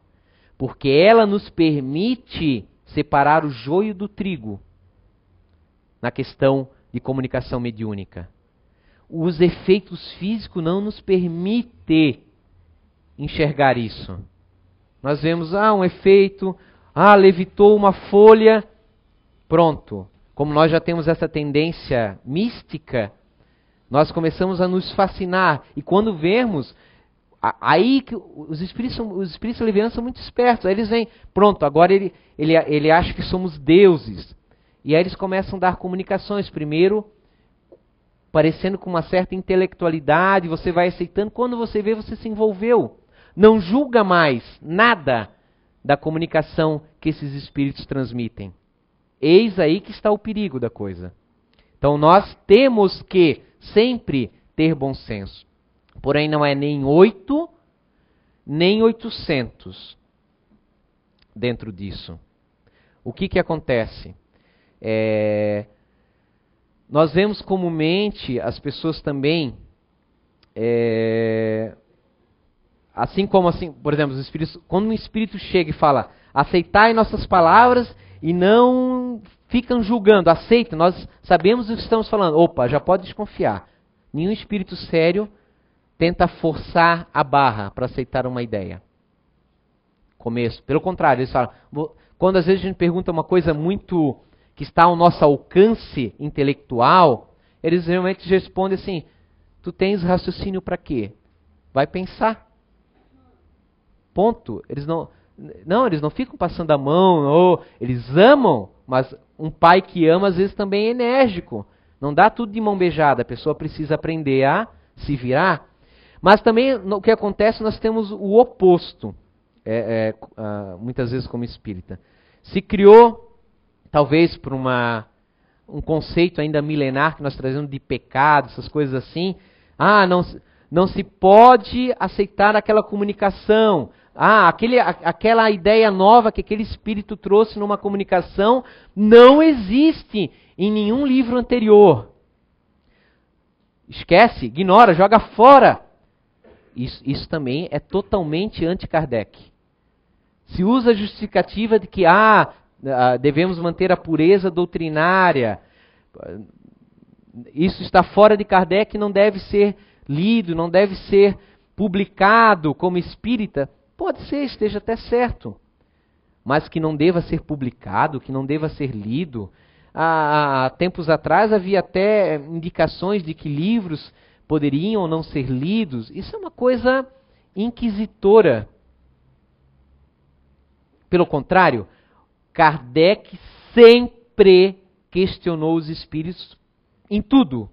S3: porque ela nos permite separar o joio do trigo na questão de comunicação mediúnica. Os efeitos físicos não nos permitem enxergar isso. Nós vemos, um efeito, levitou uma folha, pronto. Como nós já temos essa tendência mística, nós começamos a nos fascinar. E quando vemos, aí que os espíritos levianos são muito espertos. Aí eles vêm, pronto, agora ele acha que somos deuses. E aí eles começam a dar comunicações, primeiro parecendo com uma certa intelectualidade, você vai aceitando, quando você vê, você se envolveu. Não julga mais nada da comunicação que esses espíritos transmitem. Eis aí que está o perigo da coisa. Então nós temos que sempre ter bom senso. Porém não é nem 8, nem 800 dentro disso. O que acontece? Nós vemos comumente as pessoas também, assim como, por exemplo, os espíritos, quando um espírito chega e fala, aceitai nossas palavras e não ficam julgando, aceitem, nós sabemos o que estamos falando. Opa, já pode desconfiar. Nenhum espírito sério tenta forçar a barra para aceitar uma ideia. Começo. Pelo contrário, eles falam, quando às vezes a gente pergunta uma coisa muito que está ao nosso alcance intelectual, eles realmente respondem assim, tu tens raciocínio para quê? Vai pensar. Ponto. Eles não ficam passando a mão, eles amam, mas um pai que ama às vezes também é enérgico. Não dá tudo de mão beijada, a pessoa precisa aprender a se virar. Mas também o que acontece, nós temos o oposto, muitas vezes como espírita. Se criou, talvez por um conceito ainda milenar que nós trazemos de pecado, essas coisas assim. Não se pode aceitar aquela comunicação. Aquela ideia nova que aquele espírito trouxe numa comunicação não existe em nenhum livro anterior. Esquece, ignora, joga fora. Isso também é totalmente anti-Kardec. Se usa a justificativa de que devemos manter a pureza doutrinária. Isso está fora de Kardec, não deve ser lido, não deve ser publicado como espírita. Pode ser, esteja até certo. Mas que não deva ser publicado, que não deva ser lido. há tempos atrás havia até indicações de que livros poderiam ou não ser lidos. Isso é uma coisa inquisitora. Pelo contrário, Kardec sempre questionou os espíritos em tudo.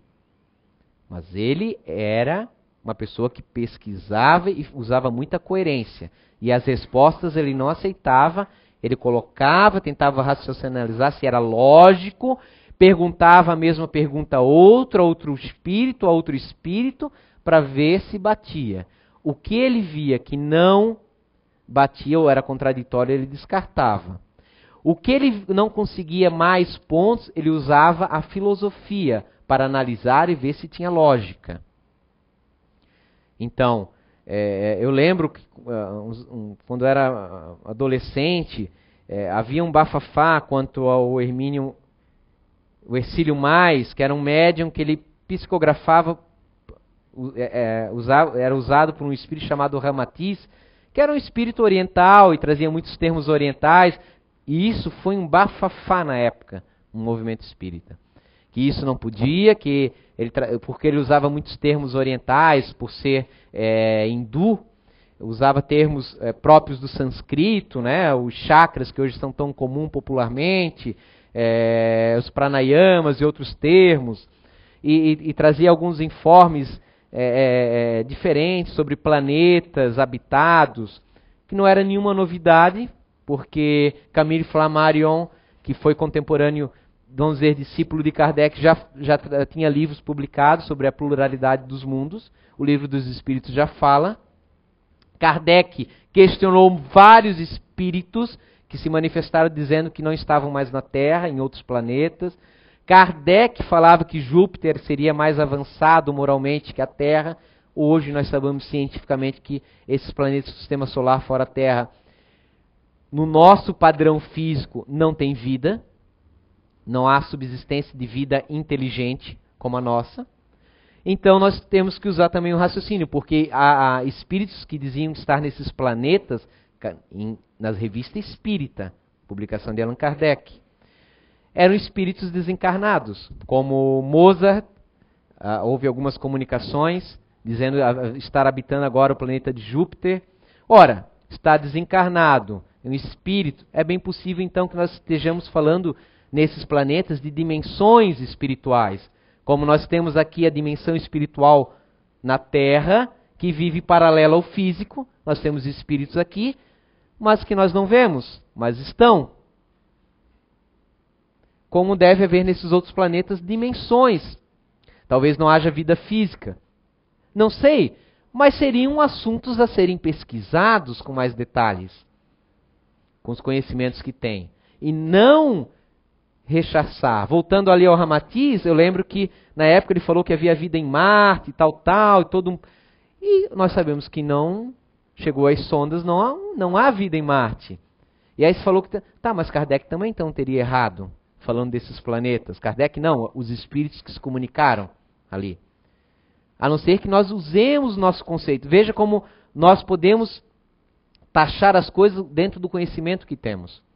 S3: Mas ele era uma pessoa que pesquisava e usava muita coerência. E as respostas ele não aceitava, ele colocava, tentava racionalizar se era lógico, perguntava a mesma pergunta a outro espírito, para ver se batia. O que ele via que não batia ou era contraditório, ele descartava. O que ele não conseguia mais pontos, ele usava a filosofia para analisar e ver se tinha lógica. Então, eu lembro que quando eu era adolescente, havia um bafafá quanto ao Hermínio, o Hercílio Mais, que era um médium que ele psicografava, era usado por um espírito chamado Ramatiz, que era um espírito oriental e trazia muitos termos orientais, e isso foi um bafafá na época, um movimento espírita. Que isso não podia, porque ele usava muitos termos orientais, por ser hindu, usava termos próprios do sânscrito, né, os chakras que hoje são tão comuns popularmente, os pranayamas e outros termos, e trazia alguns informes diferentes sobre planetas habitados, que não era nenhuma novidade, porque Camille Flammarion, que foi contemporâneo, vamos dizer, discípulo de Kardec, já tinha livros publicados sobre a pluralidade dos mundos. O Livro dos Espíritos já fala. Kardec questionou vários espíritos que se manifestaram dizendo que não estavam mais na Terra, em outros planetas. Kardec falava que Júpiter seria mais avançado moralmente que a Terra. Hoje nós sabemos cientificamente que esses planetas do Sistema Solar fora a Terra, no nosso padrão físico, não tem vida. Não há subsistência de vida inteligente como a nossa. Então nós temos que usar também o raciocínio, porque há espíritos que diziam estar nesses planetas, nas revistas Espírita, publicação de Allan Kardec, eram espíritos desencarnados, como Mozart, houve algumas comunicações dizendo estar habitando agora o planeta de Júpiter. Ora, está desencarnado, um espírito, é bem possível então que nós estejamos falando nesses planetas de dimensões espirituais. Como nós temos aqui a dimensão espiritual na Terra, que vive paralela ao físico, nós temos espíritos aqui, mas que nós não vemos, mas estão. Como deve haver nesses outros planetas dimensões. Talvez não haja vida física. Não sei, mas seriam assuntos a serem pesquisados com mais detalhes, com os conhecimentos que tem. E não rechaçar. Voltando ali ao Ramatiz, eu lembro que na época ele falou que havia vida em Marte, e nós sabemos que não chegou às sondas, não há vida em Marte. E aí se falou que mas Kardec também então teria errado, falando desses planetas. Kardec não, os espíritos que se comunicaram ali. A não ser que nós usemos o nosso conceito. Veja como nós podemos taxar as coisas dentro do conhecimento que temos.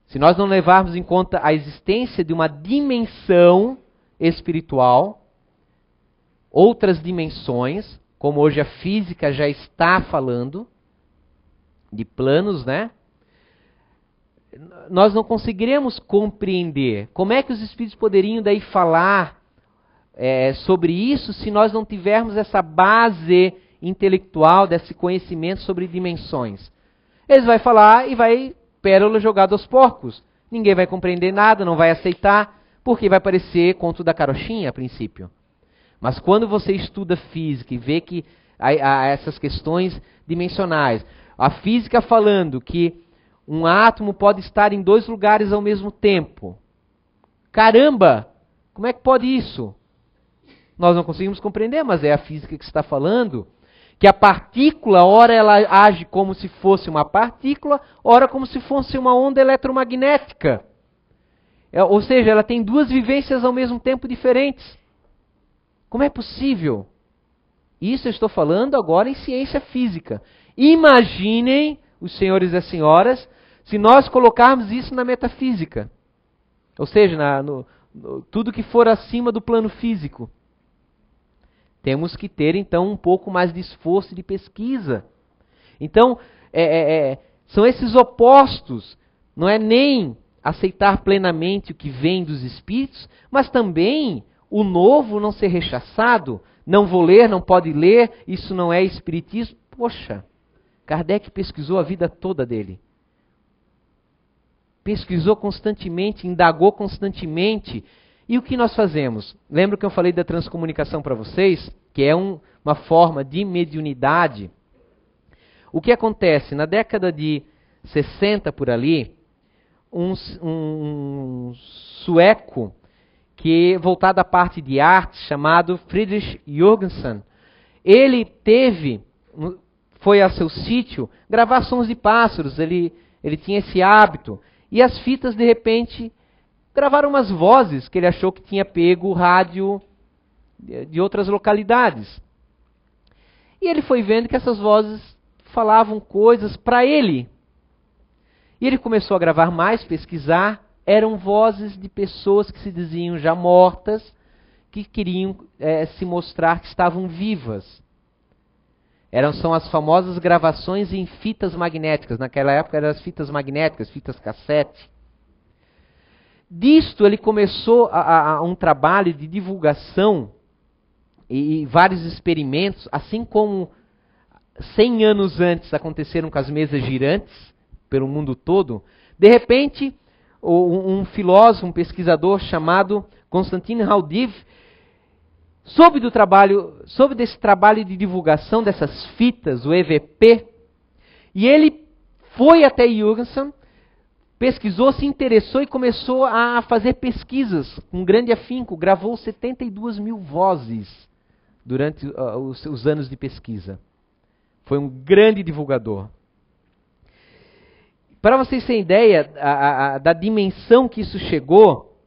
S3: Se nós não levarmos em conta a existência de uma dimensão espiritual, outras dimensões, como hoje a física já está falando, de planos, né? Nós não conseguiremos compreender. Como é que os espíritos poderiam daí falar sobre isso se nós não tivermos essa base intelectual, desse conhecimento sobre dimensões? Eles vão falar e vai pérola jogada aos porcos. Ninguém vai compreender nada, não vai aceitar, porque vai parecer conto da carochinha a princípio. Mas quando você estuda física e vê que há essas questões dimensionais, a física falando que um átomo pode estar em 2 lugares ao mesmo tempo. Caramba! Como é que pode isso? Nós não conseguimos compreender, mas é a física que está falando que a partícula, ora ela age como se fosse uma partícula, ora como se fosse uma onda eletromagnética. Ou seja, ela tem 2 vivências ao mesmo tempo diferentes. Como é possível? Isso eu estou falando agora em ciência física. Imaginem, os senhores e as senhoras, se nós colocarmos isso na metafísica. Ou seja, tudo que for acima do plano físico. Temos que ter, então, um pouco mais de esforço de pesquisa. Então, são esses opostos. Não é nem aceitar plenamente o que vem dos espíritos, mas também o novo não ser rechaçado. Não vou ler, não pode ler, isso não é espiritismo. Poxa, Kardec pesquisou a vida toda dele. Pesquisou constantemente, indagou constantemente. E o que nós fazemos? Lembra que eu falei da transcomunicação para vocês? Que é uma forma de mediunidade. O que acontece? Na década de 60 por ali, um sueco que voltado à parte de arte, chamado Friedrich Jorgensen, ele foi a seu sítio gravar sons de pássaros, ele tinha esse hábito, e as fitas de repente gravaram umas vozes que ele achou que tinha pego o rádio de outras localidades. E ele foi vendo que essas vozes falavam coisas para ele. E ele começou a gravar mais, pesquisar. Eram vozes de pessoas que se diziam já mortas, que queriam se mostrar que estavam vivas. São as famosas gravações em fitas magnéticas. Naquela época eram as fitas magnéticas, fitas cassete. Disto ele começou um trabalho de divulgação e vários experimentos, assim como 100 anos antes aconteceram com as mesas girantes pelo mundo todo. De repente, um filósofo, um pesquisador chamado Konstantin Raudiv soube desse trabalho de divulgação dessas fitas, o EVP, e ele foi até Jorgensen, pesquisou, se interessou e começou a fazer pesquisas com grande afinco. Gravou 72 mil vozes durante os anos de pesquisa. Foi um grande divulgador. Para vocês terem ideia da dimensão que isso chegou,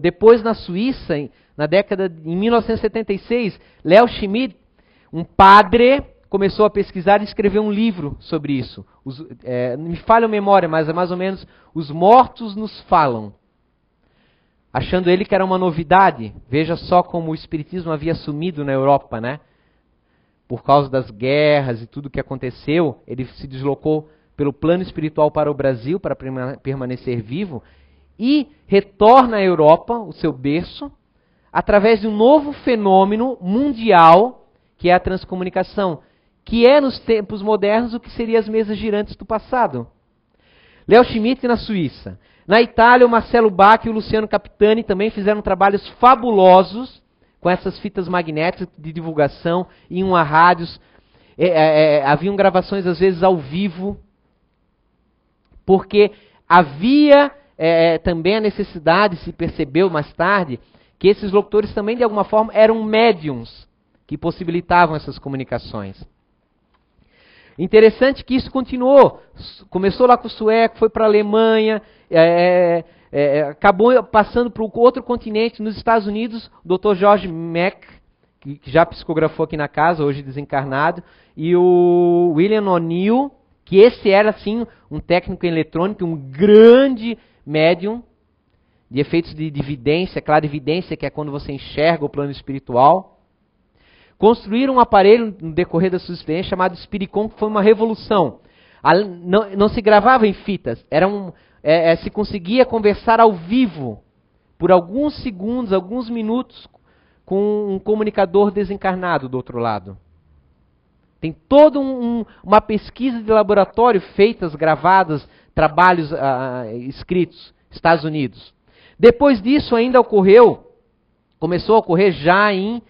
S3: depois na Suíça, em 1976, Léo Schmidt, um padre, começou a pesquisar e escreveu um livro sobre isso. Me falha a memória, mas é mais ou menos Os Mortos Nos Falam. Achando ele que era uma novidade. Veja só como o espiritismo havia sumido na Europa, né? Por causa das guerras e tudo que aconteceu, ele se deslocou pelo plano espiritual para o Brasil, para permanecer vivo, e retorna à Europa, o seu berço, através de um novo fenômeno mundial, que é a transcomunicação, que é nos tempos modernos o que seriam as mesas girantes do passado. Léo Schmidt na Suíça. Na Itália, o Marcelo Bach e o Luciano Capitani também fizeram trabalhos fabulosos com essas fitas magnéticas de divulgação, iam a rádios, haviam gravações às vezes ao vivo, porque havia também a necessidade, se percebeu mais tarde, que esses locutores também de alguma forma eram médiums que possibilitavam essas comunicações. Interessante que isso continuou. Começou lá com o sueco, foi para a Alemanha, acabou passando para o outro continente, nos Estados Unidos, o Dr. George Mack, que já psicografou aqui na casa, hoje desencarnado, e o William O'Neill, que esse era, assim, um técnico em eletrônica, um grande médium de efeitos de evidência, clarividência, que é quando você enxerga o plano espiritual. Construíram um aparelho no decorrer da sua experiência chamado Spiricom, que foi uma revolução. Não se gravava em fitas, se conseguia conversar ao vivo, por alguns segundos, alguns minutos, com um comunicador desencarnado do outro lado. Tem toda uma pesquisa de laboratório feitas, gravadas, trabalhos escritos, Estados Unidos. Depois disso ainda começou a ocorrer já em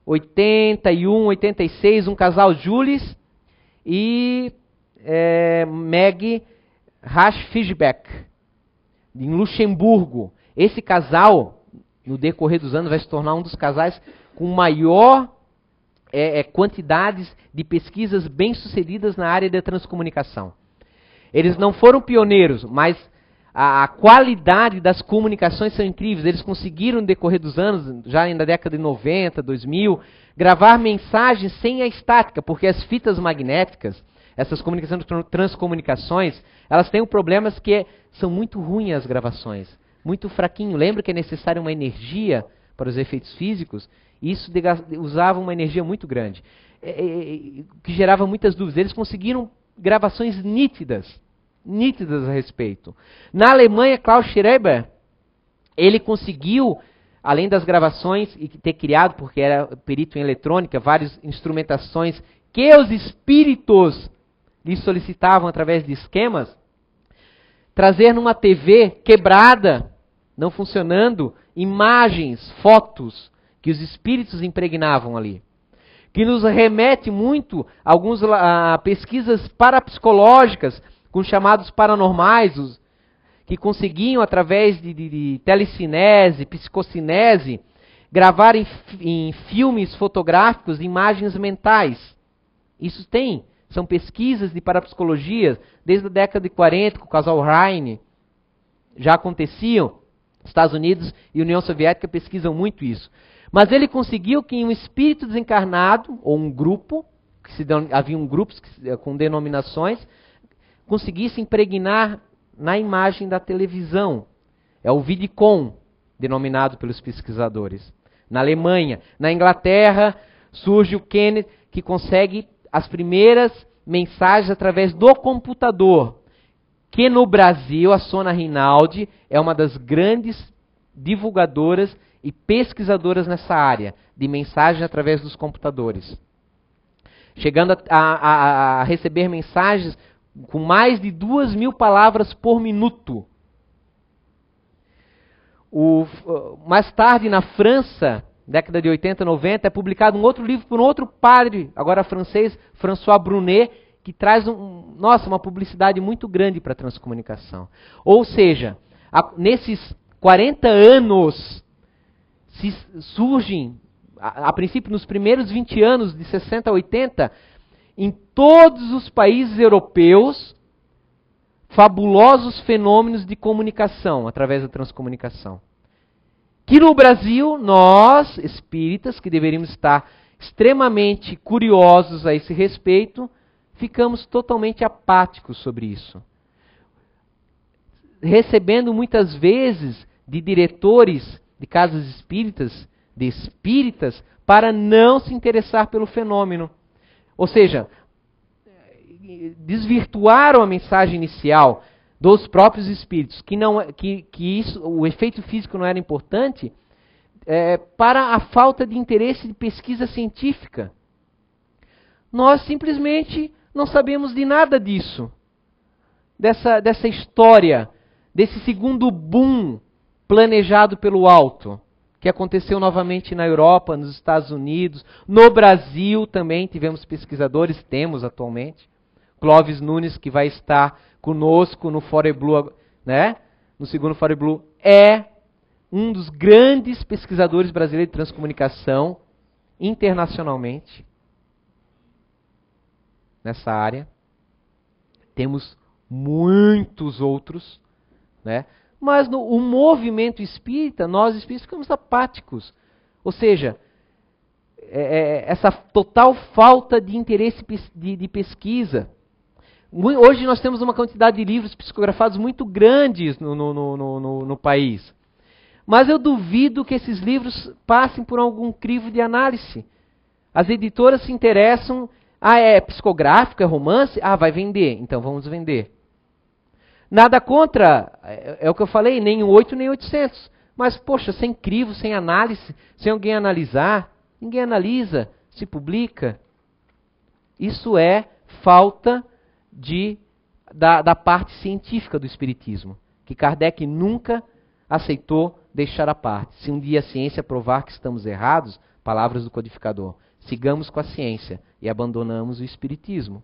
S3: 81, 86, um casal Jules e Meg Rasch-Fischbeck, em Luxemburgo. Esse casal, no decorrer dos anos, vai se tornar um dos casais com maior quantidades de pesquisas bem-sucedidas na área da transcomunicação. Eles não foram pioneiros, mas a qualidade das comunicações são incríveis. Eles conseguiram, no decorrer dos anos, já na década de 90, 2000, gravar mensagens sem a estática, porque as fitas magnéticas, essas transcomunicações, elas têm problemas que são muito ruins as gravações, muito fraquinho. Lembra que é necessária uma energia para os efeitos físicos? Isso usava uma energia muito grande, que gerava muitas dúvidas. Eles conseguiram gravações nítidas a respeito. Na Alemanha, Klaus Schreber, ele conseguiu, além das gravações, e ter criado, porque era perito em eletrônica, várias instrumentações que os espíritos lhe solicitavam através de esquemas, trazer numa TV quebrada, não funcionando, imagens, fotos que os espíritos impregnavam ali. Que nos remete muito a pesquisas parapsicológicas com chamados paranormais, que conseguiam, através de telecinese, psicocinese, gravar em filmes fotográficos imagens mentais. Isso são pesquisas de parapsicologia, desde a década de 40, com o casal Heine, já aconteciam. Estados Unidos e União Soviética pesquisam muito isso. Mas ele conseguiu que um espírito desencarnado, ou um grupo, haviam grupos com denominações, conseguisse impregnar na imagem da televisão. É o Vidicon, denominado pelos pesquisadores. Na Alemanha, na Inglaterra, surge o Kenneth, que consegue as primeiras mensagens através do computador. Que no Brasil, a Sônia Rinaldi é uma das grandes divulgadoras e pesquisadoras nessa área, de mensagem através dos computadores. Chegando a receber mensagens com mais de 2.000 palavras por minuto. Mais tarde, na França, década de 80, 90, é publicado um outro livro por um outro padre, agora francês, François Brunet, que traz uma publicidade muito grande para a transcomunicação. Ou seja, nesses 40 anos, surgem, a princípio nos primeiros 20 anos, de 60 a 80, em todos os países europeus, fabulosos fenômenos de comunicação através da transcomunicação. Que no Brasil, nós, espíritas, que deveríamos estar extremamente curiosos a esse respeito, ficamos totalmente apáticos sobre isso. Recebendo muitas vezes de diretores de casas espíritas, de espíritas, para não se interessar pelo fenômeno. Ou seja, desvirtuaram a mensagem inicial dos próprios espíritos, que o efeito físico não era importante, para a falta de interesse de pesquisa científica. Nós simplesmente não sabemos de nada disso, dessa história, desse segundo boom planejado pelo alto, que aconteceu novamente na Europa, nos Estados Unidos, no Brasil também tivemos pesquisadores, temos atualmente. Clóvis Nunes, que vai estar conosco no Fore Blue, né? No segundo Fore Blue, é um dos grandes pesquisadores brasileiros de transcomunicação internacionalmente nessa área. Temos muitos outros, né? Mas o movimento espírita, nós espíritas ficamos apáticos. Ou seja, essa total falta de interesse de pesquisa. Hoje nós temos uma quantidade de livros psicografados muito grandes no país. Mas eu duvido que esses livros passem por algum crivo de análise. As editoras se interessam, é psicográfico, é romance, vai vender, então vamos vender. Nada contra, é o que eu falei, nem 8 nem 800. Mas, poxa, sem crivo, sem análise, sem alguém analisar, ninguém analisa, se publica. Isso é falta da parte científica do Espiritismo, que Kardec nunca aceitou deixar à parte. Se um dia a ciência provar que estamos errados, palavras do codificador, sigamos com a ciência e abandonamos o Espiritismo.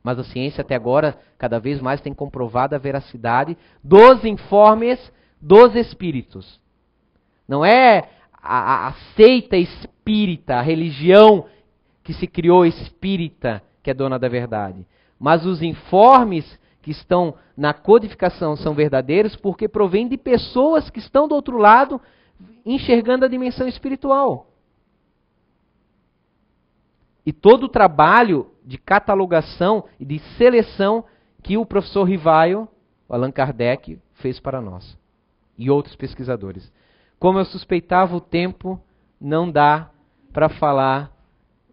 S3: Mas a ciência até agora, cada vez mais, tem comprovado a veracidade dos informes dos espíritos. Não é a seita espírita, a religião que se criou espírita, que é dona da verdade. Mas os informes que estão na codificação são verdadeiros porque provêm de pessoas que estão do outro lado enxergando a dimensão espiritual. E todo o trabalho de catalogação e de seleção que o professor Rivaio, Allan Kardec, fez para nós. E outros pesquisadores. Como eu suspeitava, o tempo não dá para falar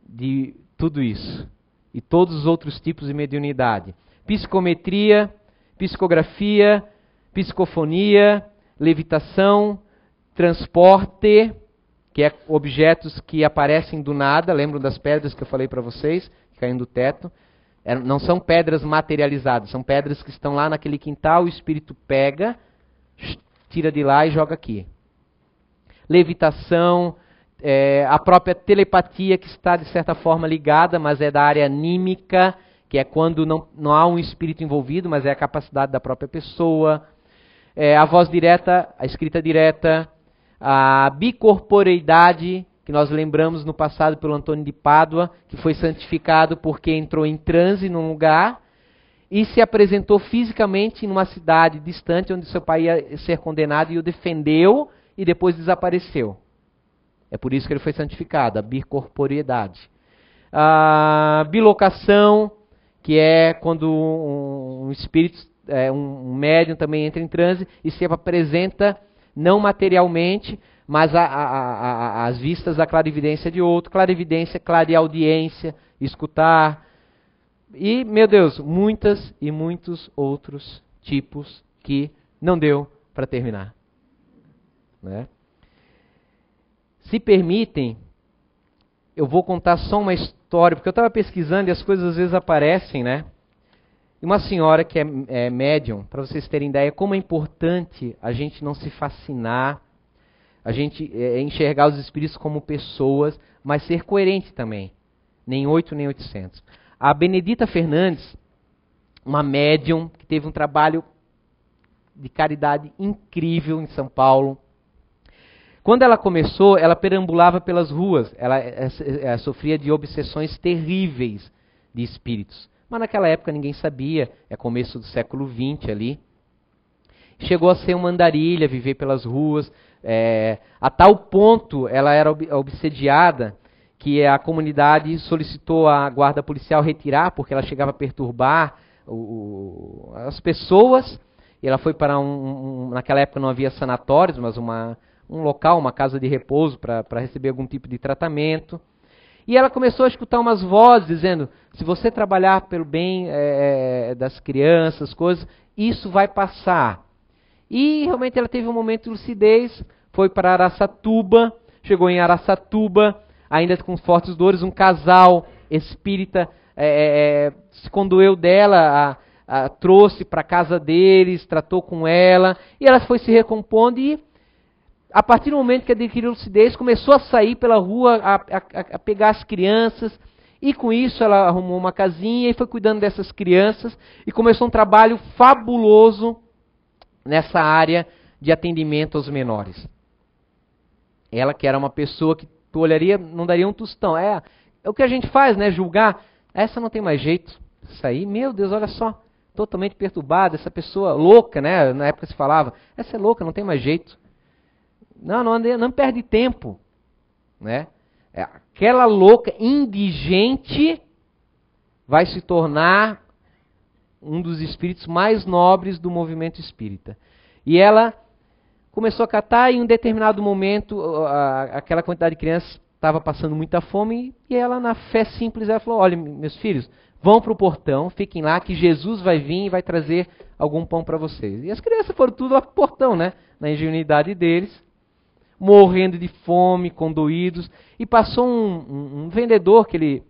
S3: de tudo isso. E todos os outros tipos de mediunidade. Psicometria, psicografia, psicofonia, levitação, transporte, que é objetos que aparecem do nada. Lembram das pedras que eu falei para vocês, que caem do teto? Não são pedras materializadas, são pedras que estão lá naquele quintal, o espírito pega, tira de lá e joga aqui. Levitação, a própria telepatia, que está de certa forma ligada, mas é da área anímica, que é quando não há um espírito envolvido, mas é a capacidade da própria pessoa. A voz direta, a escrita direta, a bicorporeidade, que nós lembramos no passado pelo Antônio de Pádua, que foi santificado porque entrou em transe num lugar e se apresentou fisicamente numa cidade distante onde seu pai ia ser condenado e o defendeu e depois desapareceu. É por isso que ele foi santificado, a bicorporeidade. A bilocação, que é quando um espírito, um médium também entra em transe e se apresenta não materialmente, mas as vistas da clarividência de outro. Clarividência, clareaudiência, escutar. E, meu Deus, muitas e muitos outros tipos que não deu para terminar. Né? Se permitem, eu vou contar só uma história, porque eu estava pesquisando e as coisas às vezes aparecem, né? E uma senhora que é médium, para vocês terem ideia, como é importante a gente não se fascinar, a gente enxergar os espíritos como pessoas, mas ser coerente também. Nem 8, nem 800. A Benedita Fernandes, uma médium que teve um trabalho de caridade incrível em São Paulo. Quando ela começou, ela perambulava pelas ruas. Ela sofria de obsessões terríveis de espíritos. Mas naquela época ninguém sabia. É começo do século XX ali. Chegou a ser uma andarilha, viver pelas ruas. A tal ponto ela era obsediada que a comunidade solicitou a guarda policial retirar, porque ela chegava a perturbar as pessoas. E ela foi para naquela época não havia sanatórios, mas um local, uma casa de repouso para receber algum tipo de tratamento. E ela começou a escutar umas vozes dizendo, se você trabalhar pelo bem das crianças, coisas, isso vai passar. E realmente ela teve um momento de lucidez, foi para Araçatuba, chegou em Araçatuba, ainda com fortes dores, um casal espírita se condoeu dela, trouxe para a casa deles, tratou com ela, e ela foi se recompondo e a partir do momento que adquiriu lucidez, começou a sair pela rua, a pegar as crianças, e com isso ela arrumou uma casinha e foi cuidando dessas crianças, e começou um trabalho fabuloso nessa área de atendimento aos menores. Ela que era uma pessoa que tu olharia, não daria um tostão. É o que a gente faz, né? Julgar. Essa não tem mais jeito. Isso aí, meu Deus, olha só. Totalmente perturbada, essa pessoa louca, né? Na época se falava, essa é louca, não tem mais jeito. Não perde tempo, né? Aquela louca indigente vai se tornar um dos espíritos mais nobres do movimento espírita. E ela começou a catar e em um determinado momento aquela quantidade de crianças estava passando muita fome e ela, na fé simples, ela falou, olha, meus filhos, vão para o portão, fiquem lá que Jesus vai vir e vai trazer algum pão para vocês. E as crianças foram tudo lá para o portão, né? Na ingenuidade deles, morrendo de fome, condoídos. E passou um vendedor que ele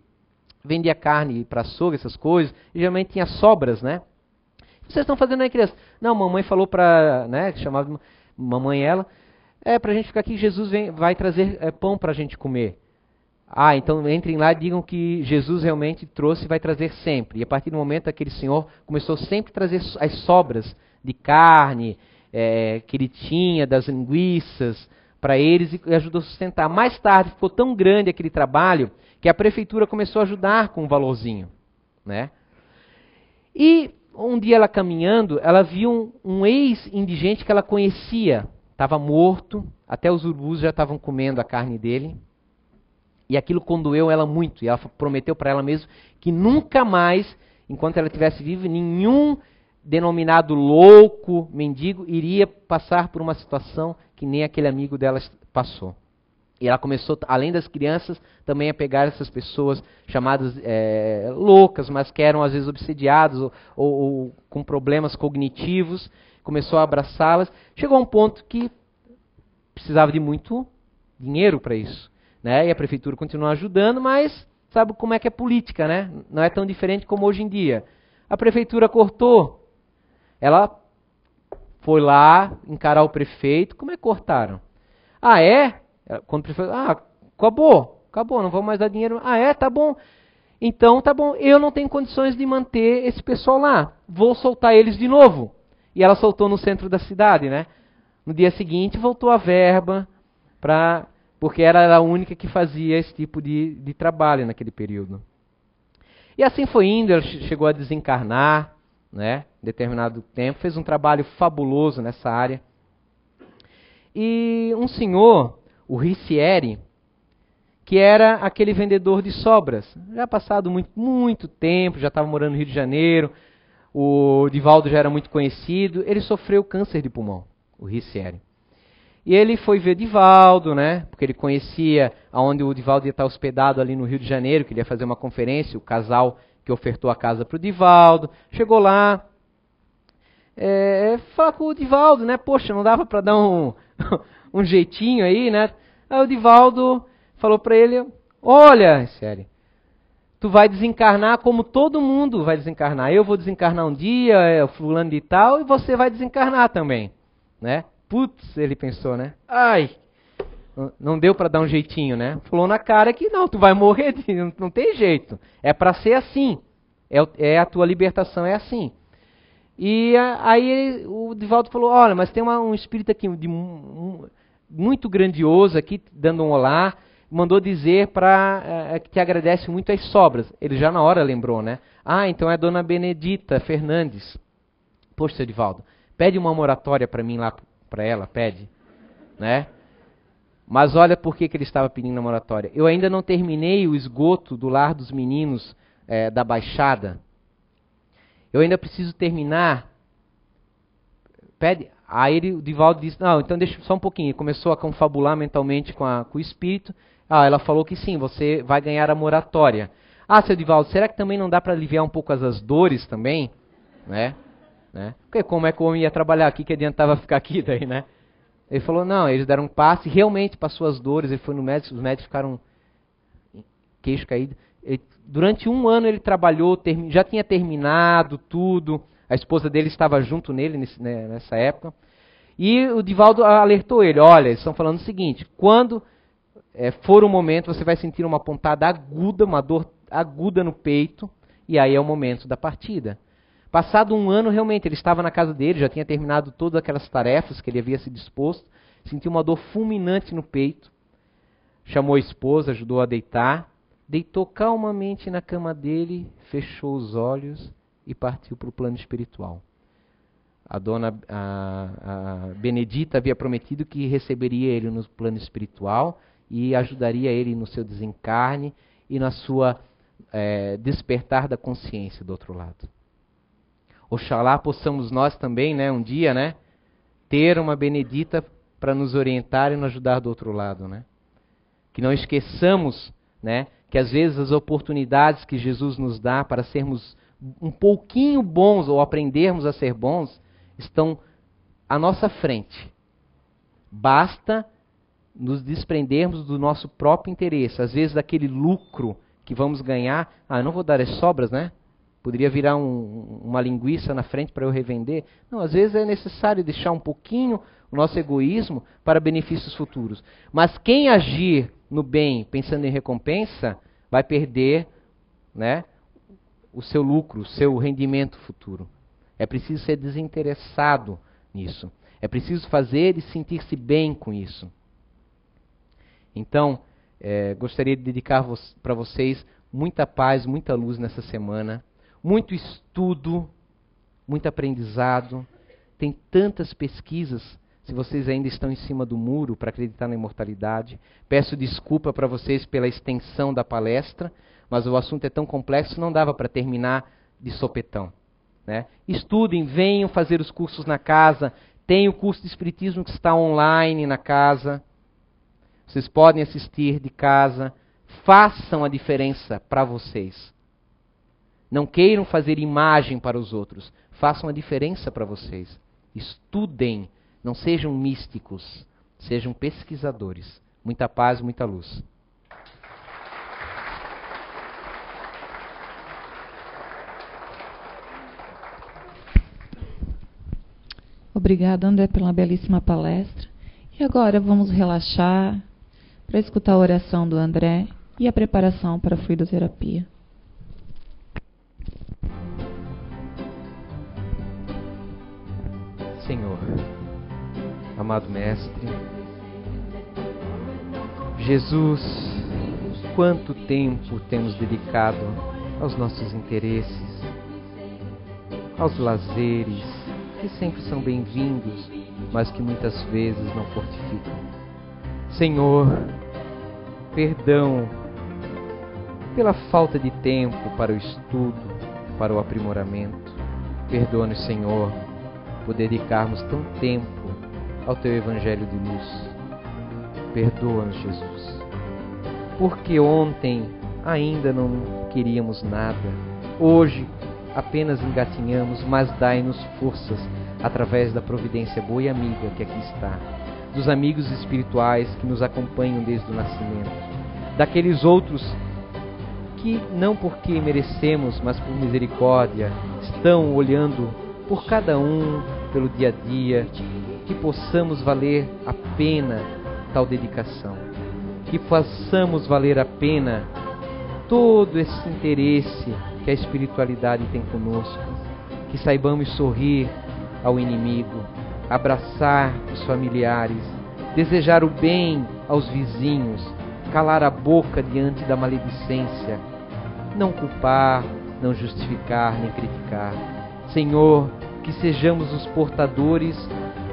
S3: vendia carne para açougue, essas coisas, e geralmente tinha sobras, né? O que vocês estão fazendo aí, criança? Não, mamãe falou para, né, que chamava mamãe ela, para a gente ficar aqui, Jesus vai trazer pão para a gente comer. Então entrem lá e digam que Jesus realmente trouxe e vai trazer sempre. E a partir do momento aquele senhor começou sempre a trazer as sobras de carne que ele tinha, das linguiças, para eles e ajudou a sustentar. Mais tarde ficou tão grande aquele trabalho que a prefeitura começou a ajudar com um valorzinho, né? E um dia ela caminhando, ela viu um ex-indigente que ela conhecia, estava morto, até os urubus já estavam comendo a carne dele. E aquilo condoeu ela muito. E ela prometeu para ela mesma que nunca mais, enquanto ela estivesse viva, nenhum denominado louco, mendigo, iria passar por uma situação que nem aquele amigo dela passou. E ela começou, além das crianças, também a pegar essas pessoas chamadas loucas, mas que eram às vezes obsediadas ou com problemas cognitivos. Começou a abraçá-las. Chegou a um ponto que precisava de muito dinheiro para isso, né? E a prefeitura continuou ajudando, mas sabe como é que é política, né? Não é tão diferente como hoje em dia. A prefeitura cortou. Ela foi lá encarar o prefeito. Como é que cortaram? Ah, é? Quando o prefeito, acabou, não vamos mais dar dinheiro. Ah, é? Tá bom. Então, tá bom, eu não tenho condições de manter esse pessoal lá. Vou soltar eles de novo. E ela soltou no centro da cidade, né? No dia seguinte, voltou a verba, porque era a única que fazia esse tipo de trabalho naquele período. E assim foi indo, ela chegou a desencarnar, né? Em determinado tempo, fez um trabalho fabuloso nessa área. E um senhor, o Ricieri, que era aquele vendedor de sobras. Já passado muito tempo, já estava morando no Rio de Janeiro, o Divaldo já era muito conhecido, ele sofreu câncer de pulmão, o Ricieri. E ele foi ver Divaldo, né? Porque ele conhecia aonde o Divaldo ia estar hospedado ali no Rio de Janeiro, que ele ia fazer uma conferência, o casal que ofertou a casa para o Divaldo. Chegou lá, falar com o Divaldo, né? Poxa, não dava para dar um jeitinho aí, né? Aí o Divaldo falou para ele, olha, Ricieri, tu vai desencarnar como todo mundo vai desencarnar. Eu vou desencarnar um dia, fulano de tal, e você vai desencarnar também, né? Putz, ele pensou, né? Ai, não deu para dar um jeitinho, né? Falou na cara que não, tu vai morrer, não tem jeito. É para ser assim. A tua libertação é assim. E aí o Divaldo falou, olha, mas tem um espírito aqui muito grandioso aqui, dando um olá, mandou dizer que te agradece muito as sobras. Ele já na hora lembrou, né? Ah, então é a dona Benedita Fernandes. Poxa, seu Divaldo, pede uma moratória para mim lá, para ela, pede, né? Mas olha por que ele estava pedindo a moratória. Eu ainda não terminei o esgoto do lar dos meninos da Baixada. Eu ainda preciso terminar. Pede. Aí o Divaldo disse, não, então deixa só um pouquinho. Ele começou a confabular mentalmente com o espírito. Ela falou que sim, você vai ganhar a moratória. Ah, seu Divaldo, será que também não dá para aliviar um pouco as dores também? Né? Porque como é que o homem ia trabalhar aqui, que adiantava ficar aqui daí, né? Ele falou, não, eles deram um passe, realmente passou as dores, ele foi no médico, os médicos ficaram queixo caído. Durante um ano ele trabalhou, já tinha terminado tudo, a esposa dele estava junto nele nessa época. E o Divaldo alertou ele, olha, eles estão falando o seguinte, quando for o momento, você vai sentir uma pontada aguda, uma dor aguda no peito, e aí é o momento da partida. Passado um ano, realmente, ele estava na casa dele, já tinha terminado todas aquelas tarefas que ele havia se disposto, sentiu uma dor fulminante no peito, chamou a esposa, ajudou a deitar, deitou calmamente na cama dele, fechou os olhos e partiu para o plano espiritual. A Benedita havia prometido que receberia ele no plano espiritual e ajudaria ele no seu desencarne e na sua despertar da consciência do outro lado. Oxalá possamos nós também, né, um dia, né, ter uma Benedita para nos orientar e nos ajudar do outro lado, né? Que não esqueçamos, né, que às vezes as oportunidades que Jesus nos dá para sermos um pouquinho bons ou aprendermos a ser bons estão à nossa frente. Basta nos desprendermos do nosso próprio interesse, às vezes daquele lucro que vamos ganhar. Eu não vou dar as sobras, né? Poderia virar uma linguiça na frente para eu revender. Não, às vezes é necessário deixar um pouquinho o nosso egoísmo para benefícios futuros. Mas quem agir no bem pensando em recompensa vai perder, né, o seu lucro, o seu rendimento futuro. É preciso ser desinteressado nisso. É preciso fazer e sentir-se bem com isso. Então, gostaria de dedicar para vocês muita paz, muita luz nessa semana. Muito estudo, muito aprendizado. Tem tantas pesquisas se vocês ainda estão em cima do muro para acreditar na imortalidade. Peço desculpa para vocês pela extensão da palestra, mas o assunto é tão complexo, não dava para terminar de sopetão, né? Estudem, venham fazer os cursos na casa. Tem o curso de Espiritismo que está online na casa. Vocês podem assistir de casa. Façam a diferença para vocês. Não queiram fazer imagem para os outros. Façam a diferença para vocês. Estudem. Não sejam místicos. Sejam pesquisadores. Muita paz, muita luz.
S1: Obrigada, André, pela belíssima palestra. E agora vamos relaxar para escutar a oração do André e a preparação para a fluidoterapia.
S3: Senhor, amado Mestre, Jesus, quanto tempo temos dedicado aos nossos interesses, aos lazeres, que sempre são bem-vindos, mas que muitas vezes não fortificam. Senhor, perdão pela falta de tempo para o estudo, para o aprimoramento. Perdoa-nos, Senhor, por dedicarmos tão tempo ao Teu Evangelho de luz. Perdoa-nos, Jesus, porque ontem ainda não queríamos nada. Hoje apenas engatinhamos, mas dai-nos forças através da providência boa e amiga que aqui está, dos amigos espirituais que nos acompanham desde o nascimento, daqueles outros que, não porque merecemos, mas por misericórdia, estão olhando por cada um, pelo dia a dia, que possamos valer a pena tal dedicação, que façamos valer a pena todo esse interesse que a espiritualidade tem conosco, que saibamos sorrir ao inimigo, abraçar os familiares, desejar o bem aos vizinhos, calar a boca diante da maledicência, não culpar, não justificar, nem criticar. Senhor, que sejamos os portadores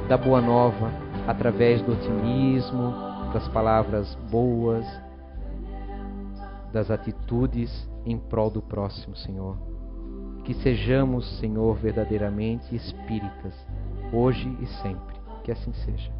S3: da boa nova, através do otimismo, das palavras boas, das atitudes em prol do próximo, Senhor. Que sejamos, Senhor, verdadeiramente espíritas, hoje e sempre. Que assim seja.